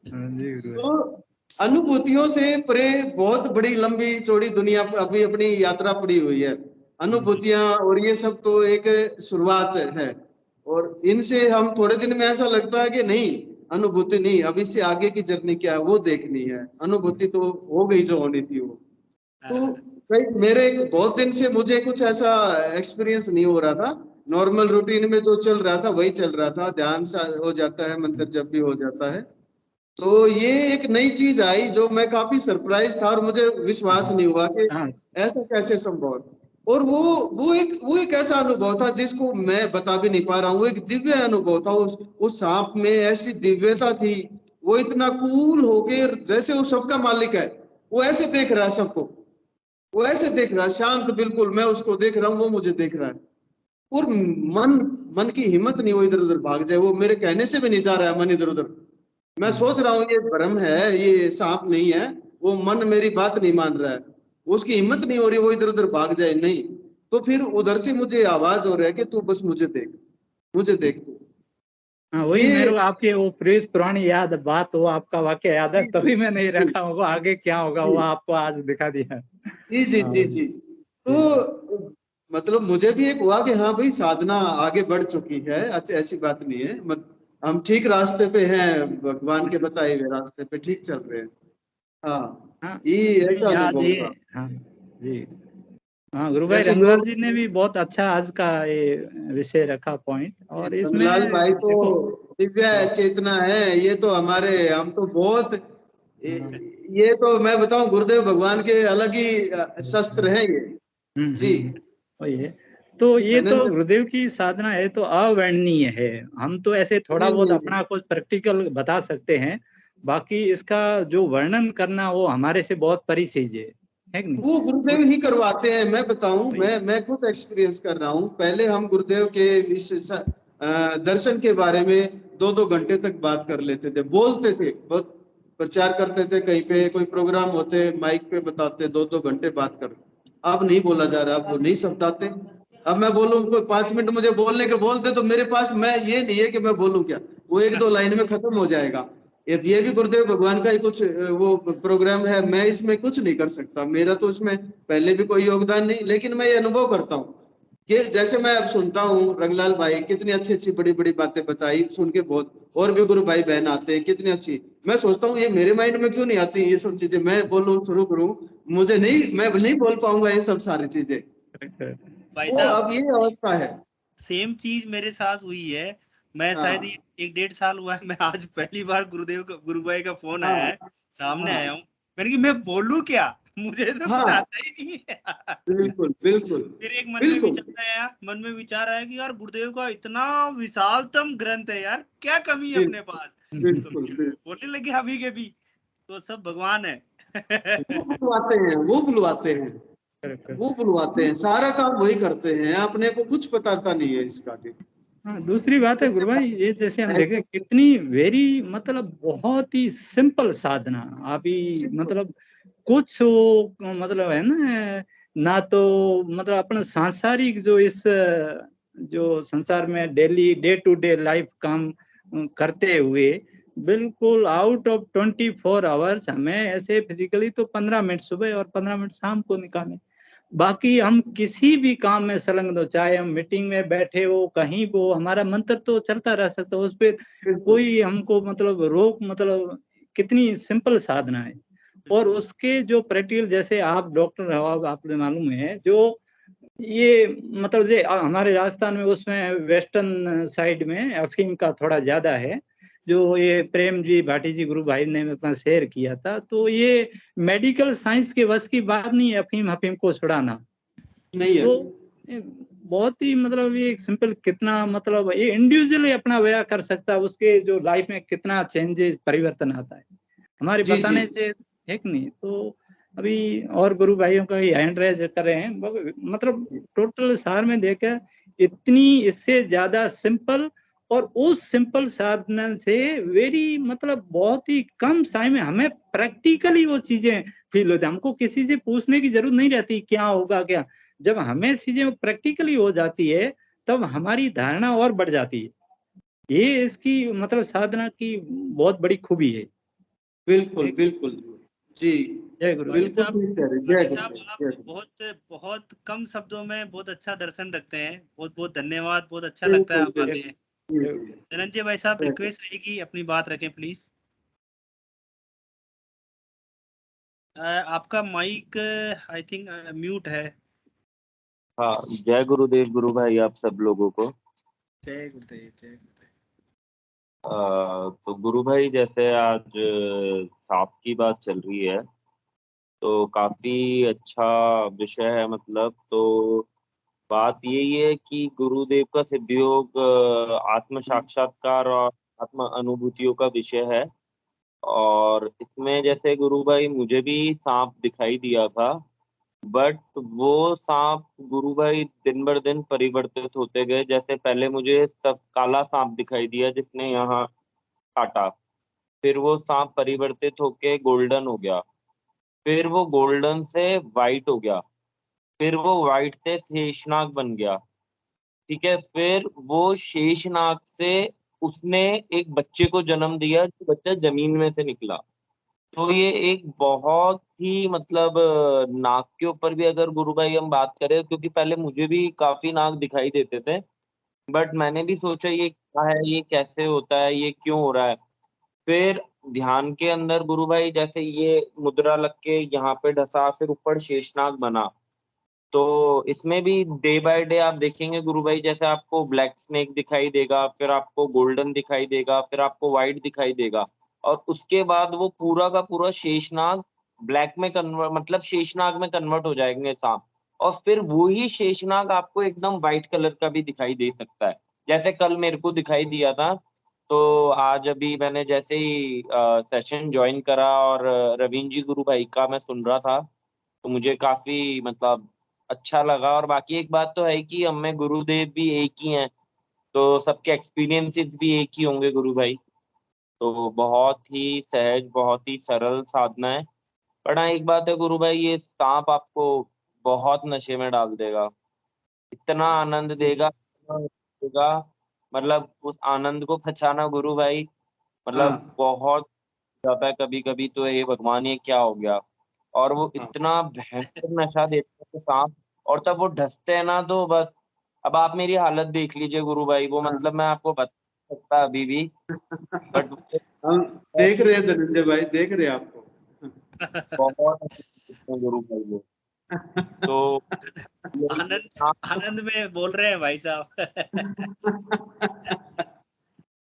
जी गुरु। तो अनुभूतियों से परे बहुत बड़ी लंबी चौड़ी दुनिया अभी अपनी यात्रा पड़ी हुई है। अनुभूतियां और ये सब तो एक शुरुआत है, और इनसे हम थोड़े दिन में ऐसा लगता है कि नहीं, अनुभूति नहीं, अब इससे आगे की जर्नी क्या है वो देखनी है, अनुभूति तो हो गई जो होनी थी वो। तो भाई मेरे बहुत दिन से मुझे कुछ ऐसा एक्सपीरियंस नहीं हो रहा था, नॉर्मल रूटीन में जो चल रहा था वही चल रहा था, ध्यान सा हो जाता है, मंत्र जब भी हो जाता है। तो ये एक नई चीज आई जो मैं काफी सरप्राइज था, और मुझे विश्वास नहीं हुआ कि हाँ ऐसा कैसे संभव है। और वो एक ऐसा अनुभव था जिसको मैं बता भी नहीं पा रहा हूँ, वो एक दिव्य अनुभव था। उस सांप में ऐसी दिव्यता थी, वो इतना कूल होके, जैसे वो सबका मालिक है, वो ऐसे देख रहा है सबको, वो ऐसे देख रहा है शांत बिल्कुल, मैं उसको देख रहा हूँ, वो मुझे देख रहा है। और मन मन की हिम्मत नहीं वो इधर उधर भाग जाए, वो मेरे कहने से भी नहीं जा रहा है मन इधर उधर। मैं सोच रहा हूँ ये भ्रम है, ये सांप नहीं है, वो मन मेरी बात नहीं मान रहा है, उसकी हिम्मत नहीं हो रही वो इधर उधर भाग जाए, नहीं। तो फिर उधर से मुझे आवाज हो रहा है कि तू बस मुझे देख, मुझे देख तू। हाँ, वही ये मेरे को आपकी वो पुरानी याद बात, वो आपका वाक्य याद है, जी तभी मैंने ये जी रखा होगा, आगे क्या होगा वो जी आपको आज दिखा दिया। जी जी हाँ जी जी। तो मतलब मुझे भी एक हुआ कि हाँ भाई साधना आगे बढ़ चुकी है, ऐसी बात नहीं है, हम ठीक रास्ते पे हैं, भगवान के बताए हुए रास्ते पे ठीक चल रहे हैं। हाँ, हाँ ये नहीं, ऐसा आज अनुभव ये, था। हाँ जी, हाँ गुरु भाई जैसे रंगलाल लोग, जी ने भी बहुत अच्छा आज का ये विषय रखा पॉइंट, और इसमें नंदलाल भाई तो देखो। दिव्य हाँ चेतना है, ये तो हमारे, हम तो बहुत, हाँ ये तो मैं बताऊं गुरुदेव भगवान के अलग ही शस्त्र हैं ये। जी वही है। तो ये तो धनंजय गुरुदेव की साधना है तो अवर्णनीय है। हम तो ऐसे थोड़ा बहुत नहीं, अपना कुछ प्रैक्टिकल बता सकते हैं, बाकी इसका जो वर्णन करना वो हमारे से बहुत परी चीज है कि नहीं? वो गुरुदेव ही करवाते हैं। मैं बताऊं, मैं खुद एक्सपीरियंस कर रहा हूं। पहले हम गुरुदेव के दर्शन के बारे में 2-2 घंटे तक बात कर लेते थे, बोलते थे, बहुत प्रचार करते थे, कहीं पे कोई प्रोग्राम होते माइक पे बताते, 2-2 घंटे बात कर। अब नहीं बोला जा रहा, अब वो नहीं शब्द आते। अब मैं बोलूं, कोई 5 मिनट मुझे बोलने के बोल दे तो मेरे पास, मैं ये नहीं है कि मैं बोलूं क्या, वो 1-2 लाइन में खत्म हो जाएगा। ये भी गुरुदेव भगवान का ही कुछ वो प्रोग्राम है। मैं इसमें कुछ नहीं कर सकता, मेरा तो इसमें पहले भी कोई योगदान नहीं, लेकिन मैं ये अनुभव करता हूँ कि जैसे मैं अब सुनता हूँ रंगलाल भाई कितनी अच्छी अच्छी बड़ी बड़ी बातें बताई, सुन के बहुत, और भी गुरु भाई बहन आते हैं कितनी अच्छी। मैं सोचता हूँ ये मेरे माइंड में क्यों नहीं आती ये सब चीजें, मैं बोलूं शुरू करूं, मुझे नहीं, मैं नहीं बोल पाऊंगा ये सब सारी चीजें। भाई वो साहब अब ये अवस्था है। सेम चीज मेरे साथ हुई है। मैं हाँ शायद 1-1.5 साल हुआ है, मैं आज पहली बार गुरु भाई का फोन आया हाँ है, सामने हाँ आया हूँ। मैंने कि मैं बोलूं क्या, मुझे तो कुछ हाँ, आता ही नहीं है। बिल्कुल बिल्कुल फिर एक बिल्कुल मन में विचार आया कि यार गुरुदेव का इतना विशालतम ग्रंथ है यार, क्या कमी है अपने बिल्कुल पास। तो बिल्कुल फिर बिल्कुल। बोलने लगे अभी के भी, तो सब भगवान है। वो बुलवाते हैं, वो बुलवाते हैं, वो बुलवाते हैं, सारा काम वही करते हैं, अपने को कुछ पता नहीं है इसका जी। हाँ, दूसरी बात है गुरु भाई, ये जैसे हम देखें कितनी वेरी मतलब बहुत ही सिंपल साधना अभी, मतलब कुछ वो मतलब है ना तो मतलब अपना सांसारिक जो इस जो संसार में daily day to day life काम करते हुए बिल्कुल आउट ऑफ 24 आवर्स हमें ऐसे फिजिकली तो 15 मिनट सुबह और 15 मिनट शाम को निकालें, बाकी हम किसी भी काम में संलग्न हो, चाहे हम मीटिंग में बैठे हो कहीं वो हमारा मंत्र तो चलता रह सकता है, उस पर कोई हमको मतलब रोक, मतलब कितनी सिंपल साधना है। और उसके जो प्रैक्टिकल, जैसे आप डॉक्टर हो, आपको मालूम है जो ये मतलब जे हमारे राजस्थान में उसमें वेस्टर्न साइड में अफीम का थोड़ा ज्यादा है, जो ये प्रेम जी भाटी जी गुरु भाई ने अपना शेयर किया था, तो ये मेडिकल साइंस के बस की बात नहीं है अफीम को छुड़ाना। नहीं है, तो बहुत ही मतलब ये सिंपल, कितना मतलब ये इंडिविजुअली अपना व्यय कर सकता है, उसके जो लाइफ में कितना चेंजेस परिवर्तन आता है हमारे जी जी बताने से, है कि नहीं? तो अभी और गुरु भाइयों का हैंड रेज कर रहे हैं, मतलब टोटल सार में देखा इतनी इससे ज्यादा सिंपल, और उस सिंपल साधना से वेरी मतलब बहुत ही कम समय में हमें प्रैक्टिकली वो चीजें फील होती है, हमको किसी से पूछने की जरूरत नहीं रहती क्या होगा क्या, जब हमें चीजें प्रैक्टिकली हो जाती है तब हमारी धारणा और बढ़ जाती है। ये इसकी मतलब साधना की बहुत बड़ी खूबी है। बिल्कुल बिल्कुल जी, जय गुरु। बिल्कुल ठीक कह रहे, भाई जय साहब गुरुदेव, आप जय गुरुदेव। बहुत बहुत कम शब्दों में बहुत अच्छा दर्शन रखते हैं, बहुत बहुत धन्यवाद, बहुत अच्छा लगता है बिल्कुल आप आते हैं। बिल्कुल धनंजय भाई साहब जय रिक्वेस्ट रहेगी अपनी बात रखें प्लीज। आपका माइक आई थिंक म्यूट है। हाँ, जय गुरुदेव गुरु भाई आप सब लोगों को। जय गुरुदेव जय गुरुदेव। तो गुरु भाई जैसे आज सांप की बात चल रही है तो काफी अच्छा विषय है, मतलब तो बात यही है कि गुरुदेव का सिद्धयोग आत्म साक्षात्कार और आत्म अनुभूतियों का विषय है। और इसमें जैसे गुरु भाई मुझे भी सांप दिखाई दिया था, बट वो सांप गुरु भाई दिन बर दिन परिवर्तित होते गए। जैसे पहले मुझे सब काला सांप दिखाई दिया जिसने यहाँ काटा, फिर वो सांप परिवर्तित होके गोल्डन हो गया, फिर वो गोल्डन से वाइट हो गया, फिर वो वाइट से शेषनाग बन गया, ठीक है, फिर वो शेषनाग से उसने एक बच्चे को जन्म दिया जो बच्चा जमीन में से निकला। तो ये एक बहुत ही मतलब नाक के ऊपर भी अगर गुरु भाई हम बात करें, क्योंकि पहले मुझे भी काफी नाक दिखाई देते थे, बट मैंने भी सोचा ये क्या है, ये कैसे होता है, ये क्यों हो रहा है। फिर ध्यान के अंदर गुरु भाई जैसे ये मुद्रा लग के यहाँ पे ढसा, फिर ऊपर शेषनाग बना। तो इसमें भी डे बाय डे आप देखेंगे गुरु भाई, जैसे आपको ब्लैक स्नेक दिखाई देगा, फिर आपको गोल्डन दिखाई देगा, फिर आपको व्हाइट दिखाई देगा, और उसके बाद वो पूरा का पूरा शेषनाग ब्लैक में कन्वर्ट, मतलब शेषनाग में कन्वर्ट हो जाएंगे सांप। और फिर वही शेषनाग आपको एकदम व्हाइट कलर का भी दिखाई दे सकता है, जैसे कल मेरे को दिखाई दिया था। तो आज अभी मैंने जैसे ही सेशन ज्वाइन करा और रवीन जी गुरु भाई का मैं सुन रहा था, तो मुझे काफी मतलब अच्छा लगा। और बाकी एक बात तो है कि हम में गुरुदेव भी एक ही हैं, तो सबके एक्सपीरियंसेस भी एक ही होंगे गुरु भाई। तो बहुत ही सहज, बहुत ही सरल साधना है। पर हाँ, एक बात है गुरु भाई, ये सांप आपको बहुत नशे में डाल देगा, इतना आनंद देगा, मतलब उस आनंद को पहचाना गुरु भाई, मतलब हाँ बहुत जाता है कभी कभी तो ये भगवान ये क्या हो गया। और वो हाँ इतना भयंकर नशा देते हैं सांप, और तब वो ढसते हैं ना तो बस, अब आप मेरी हालत देख लीजिए गुरु भाई, वो हाँ। मतलब मैं आपको बता सकता अभी भी, बट हम देख रहे हैं धनंजय भाई, देख रहे हैं आपको। बहुत अच्छे दिखते हैं गुरु भाई वो। तो आनंद आनंद में बोल रहे हैं भाई साहब।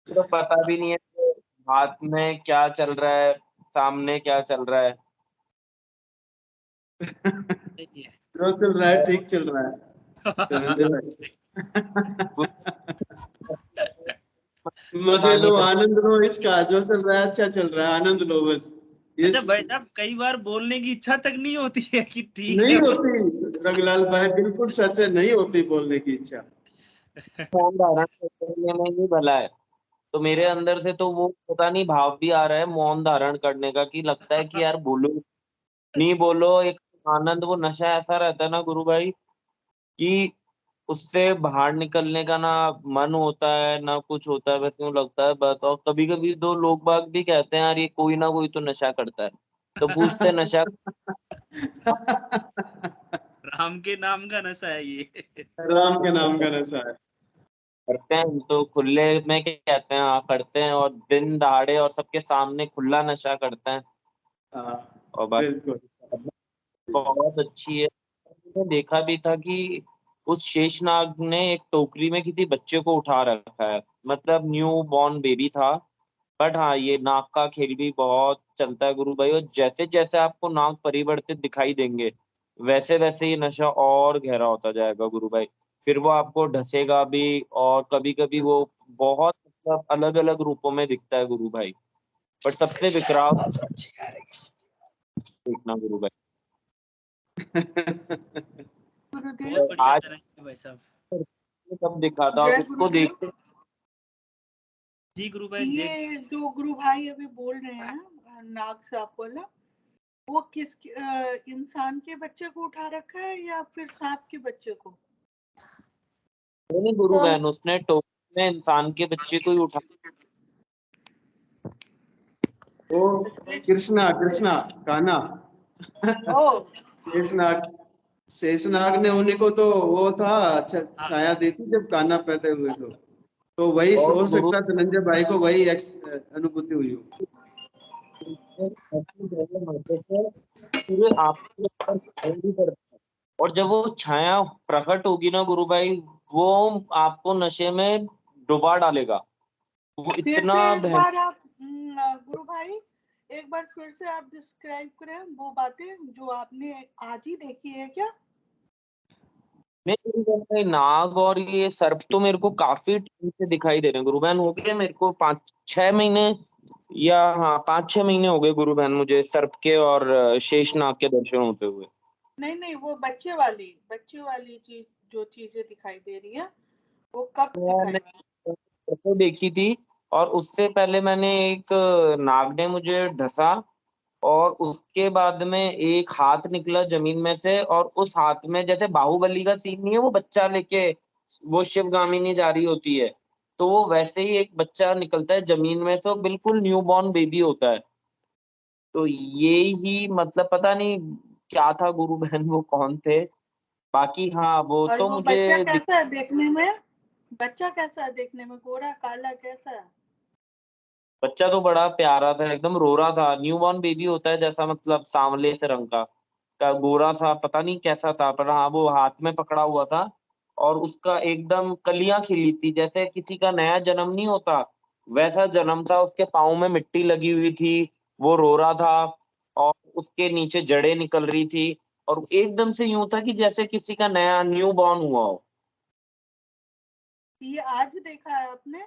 तो पता भी नहीं है कि हाथ में क्या चल रहा है, सामने क्या चल रहा है। जो चल रहा है ठीक चल रहा है धनंजय भाई। मजे पता लो, नहीं आनंद लो, इसका जो चल रहा है अच्छा चल रहा है, आनंद लो बस। अच्छा इस भाई साहब, कई बार बोलने की इच्छा तक नहीं होती है कि ठीक नहीं है होती रंगलाल भाई, बिल्कुल सच है, नहीं होती बोलने की इच्छा। मौन धारण करने में ही भला है। तो मेरे अंदर से तो वो पता नहीं भाव भी आ रहा है मौन धारण करने का, कि लगता है कि यार बोलो नहीं बोलो, एक आनंद, वो नशा ऐसा रहता है ना गुरु भाई कि उससे बाहर निकलने का ना मन होता है ना कुछ होता है, बस यूं लगता है बस। और कभी कभी दो लोग बाग भी कहते हैं यार ये कोई ना कोई तो नशा करता है, तो पूछते हैं नशा राम के नाम का नशा है ये। राम के नाम का नशा है। करते हैं, तो खुले में क्या कहते हैं, हाँ करते हैं, और दिन दहाड़े और सबके सामने खुला नशा करते हैं। हाँ और बस बिल्कुल। बहुत अच्छी है। मैंने देखा भी था कि उस शेषनाग ने एक टोकरी में किसी बच्चे को उठा रखा है, मतलब न्यू बॉर्न बेबी था। बट हाँ, ये नाग का खेल भी बहुत चलता है गुरु भाई, और जैसे जैसे आपको नाग परिवर्तित दिखाई देंगे वैसे वैसे ये नशा और गहरा होता जाएगा गुरु भाई। फिर वो आपको ढसेगा भी, और कभी कभी वो बहुत मतलब अलग अलग रूपों में दिखता है गुरु भाई। बट सबसे विकराल देखना गुरु भाई। बहुत तो बढ़िया आज तरह से भाई साहब। कब दिखा था जय उसको गुरुदेव। देख, जी गुरु भाई, जय। ये जो गुरु भाई अभी बोल रहे हैं नाग सांप वाला, वो किस इंसान के बच्चे को उठा रखा है या फिर सांप के बच्चे को? नहीं गुरु बहन, उसने टोकरी में इंसान के बच्चे को ही उठा। वो कृष्णा कृष्णा कान्हा ओ शेषनाग, शेषनाग ने उन्हीं को तो वो था छाया दी थी जब कान्हा पैदा हुए तो वही और हो गुरु सकता है धनंजय भाई को वही अनुभूति हुई हो। पूरे आपके ऊपर छाया भी पड़ता है। और जब वो छाया प्रकट होगी ना गुरु भाई, वो आपको नशे में डुबा डालेगा, वो फिर इतना से एक भयंकर। बार आप गुरु भाई एक बार फिर से आप डिस्क्राइब करें वो बातें जो आपने आज ही देखी है क्या? नहीं गुरु बहन, ये नाग और ये सर्प तो मेरे को काफी टाइम से दिखाई दे रहे हैं गुरु बहन, हो गए मेरे को 5-6 महीने, या हाँ 5-6 महीने हो गए गुरु बहन मुझे सर्प के और शेषनाग के दर्शन होते हुए। नहीं नहीं, वो बच्चे वाली चीज, जो चीजें दिखाई दे रही है वो कब दिखाई मैंने दी? फोटो देखी थी, और उससे पहले मैंने एक नाग ने मुझे ढसा, और उसके बाद में एक हाथ निकला जमीन में से, और उस हाथ में जैसे बाहुबली का सीन नहीं है, वो बच्चा लेके वो शिवगामिनी जा रही होती है, तो वो वैसे ही एक बच्चा निकलता है जमीन में से, वो बिल्कुल न्यू बॉर्न बेबी होता है। तो ये ही मतलब पता नहीं क्या था गुरु बहन, वो कौन थे। बाकी हाँ वो और तो वो मुझे बच्चा कैसा है देखने में? बच्चा कैसा है देखने में, गोरा काला कैसा है? बच्चा तो बड़ा प्यारा था, एकदम रो रहा था, न्यू बॉर्न बेबी होता है जैसा, मतलब सांवले से रंग का गोरा था, पता नहीं कैसा था, पर हाँ वो हाथ में पकड़ा हुआ था, और उसका एकदम कलियां खिली थी, जैसे किसी का नया जन्म नहीं होता वैसा जन्म था, उसके पाँव में मिट्टी लगी हुई थी, वो रो रहा था, और उसके नीचे जड़ें निकल रही थी, और एकदम से यूं था कि जैसे किसी का नया न्यू बॉर्न हुआ हो। ये आज देखा है आपने?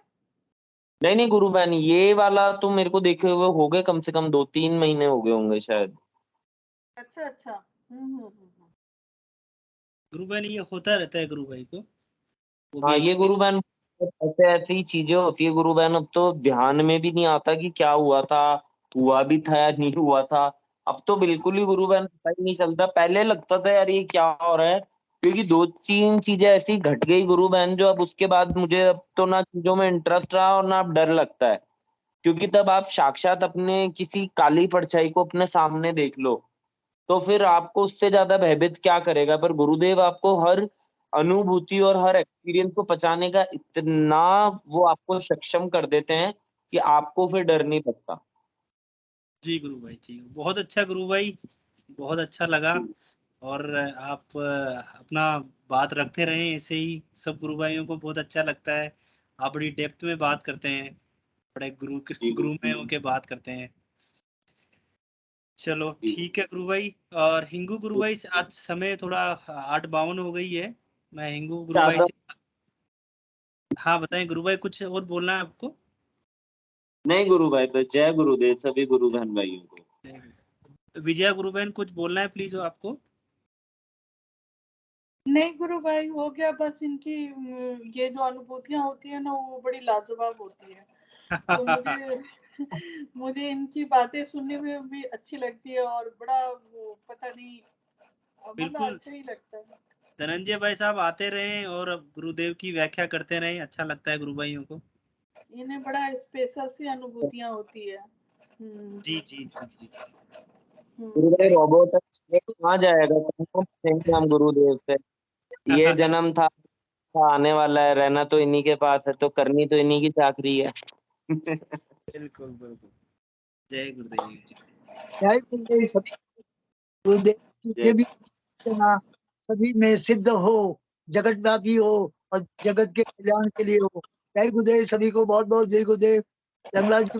नहीं नहीं गुरु बहन, ये वाला तो मेरे को देखे हुए हो गए कम से कम 2-3 महीने हो गए होंगे शायद। अच्छा अच्छा। गुरु बहन ये होता रहता है गुरु भाई को, वो हाँ भी ये गुरु बहन ऐसे ऐसी चीजें होती है गुरु बहन, अब तो ध्यान में भी नहीं आता कि क्या हुआ था, हुआ भी था या नहीं हुआ था। अब तो बिल्कुल ही गुरु बहन पता ही नहीं चलता। पहले लगता था यार ये क्या हो रहा है, क्योंकि 2-3 चीजें ऐसी घट गई गुरु बहन जो अब उसके बाद मुझे अब तो ना चीजों में इंटरेस्ट रहा और ना अब डर लगता है। क्योंकि तब आप साक्षात अपने किसी काली परछाई को अपने सामने देख लो तो फिर आपको उससे ज्यादा भयभीत क्या करेगा। पर गुरुदेव आपको हर अनुभूति और हर एक्सपीरियंस को पचाने का इतना वो आपको सक्षम कर देते हैं कि आपको फिर डर नहीं लगता। जी गुरु भाई जी, बहुत अच्छा गुरु भाई, बहुत अच्छा लगा। और आप अपना बात रखते रहें ऐसे ही, सब गुरु भाइयों को बहुत अच्छा लगता है। आप बड़ी डेप्थ में बात करते हैं, बड़े जी गुरु में होके बात करते हैं। चलो जी ठीक है गुरु भाई। और हिंगू गुरु भाई से आज समय थोड़ा 8:52 हो गई है, मैं हिंगू गुरु भाई ज्यादा से, हाँ बताएं गुरु भाई, कुछ और बोलना है आपको? नहीं गुरु भाई, बस जय गुरुदेव सभी गुरु बहन भाइयों को। विजया गुरु बहन कुछ बोलना है प्लीज आपको? नहीं गुरु भाई, हो गया बस। इनकी ये जो अनुभूतियां होती है ना, वो बड़ी लाजवाब होती है। तो मुझे इनकी बातें सुनने में भी अच्छी लगती है और बड़ा वो पता नहीं, मतलब बिल्कुल अच्छा ही लगता है। धनंजय भाई साहब आते रहें और गुरुदेव की व्याख्या करते रहें, अच्छा लगता है गुरु भाइयों को। इन्हें बड़ा स्पेशल सी अनुभूतियां होती है। जी जी जी जी। गुरु भाई रोबोट कहाँ जाएगा, कहाँ पूछेंगे हम गुरुदेव से। ये जन्म था, आने वाला है, रहना तो इन्हीं के पास है, तो करनी तो इन्हीं की चाकरी है। बिल्कुल बिल्कुल। जय गुरुदेव। जय गुरुदेव। सभी गुरुदेव की जय ये भी प्रार्थना सभी में सिद्ध हो, जगत व्यापी हो और जगत के कल्याण के लिए हो। जय गुरुदेव सभी को, बहुत बहुत जय गुरुदेव। रंगलाल जी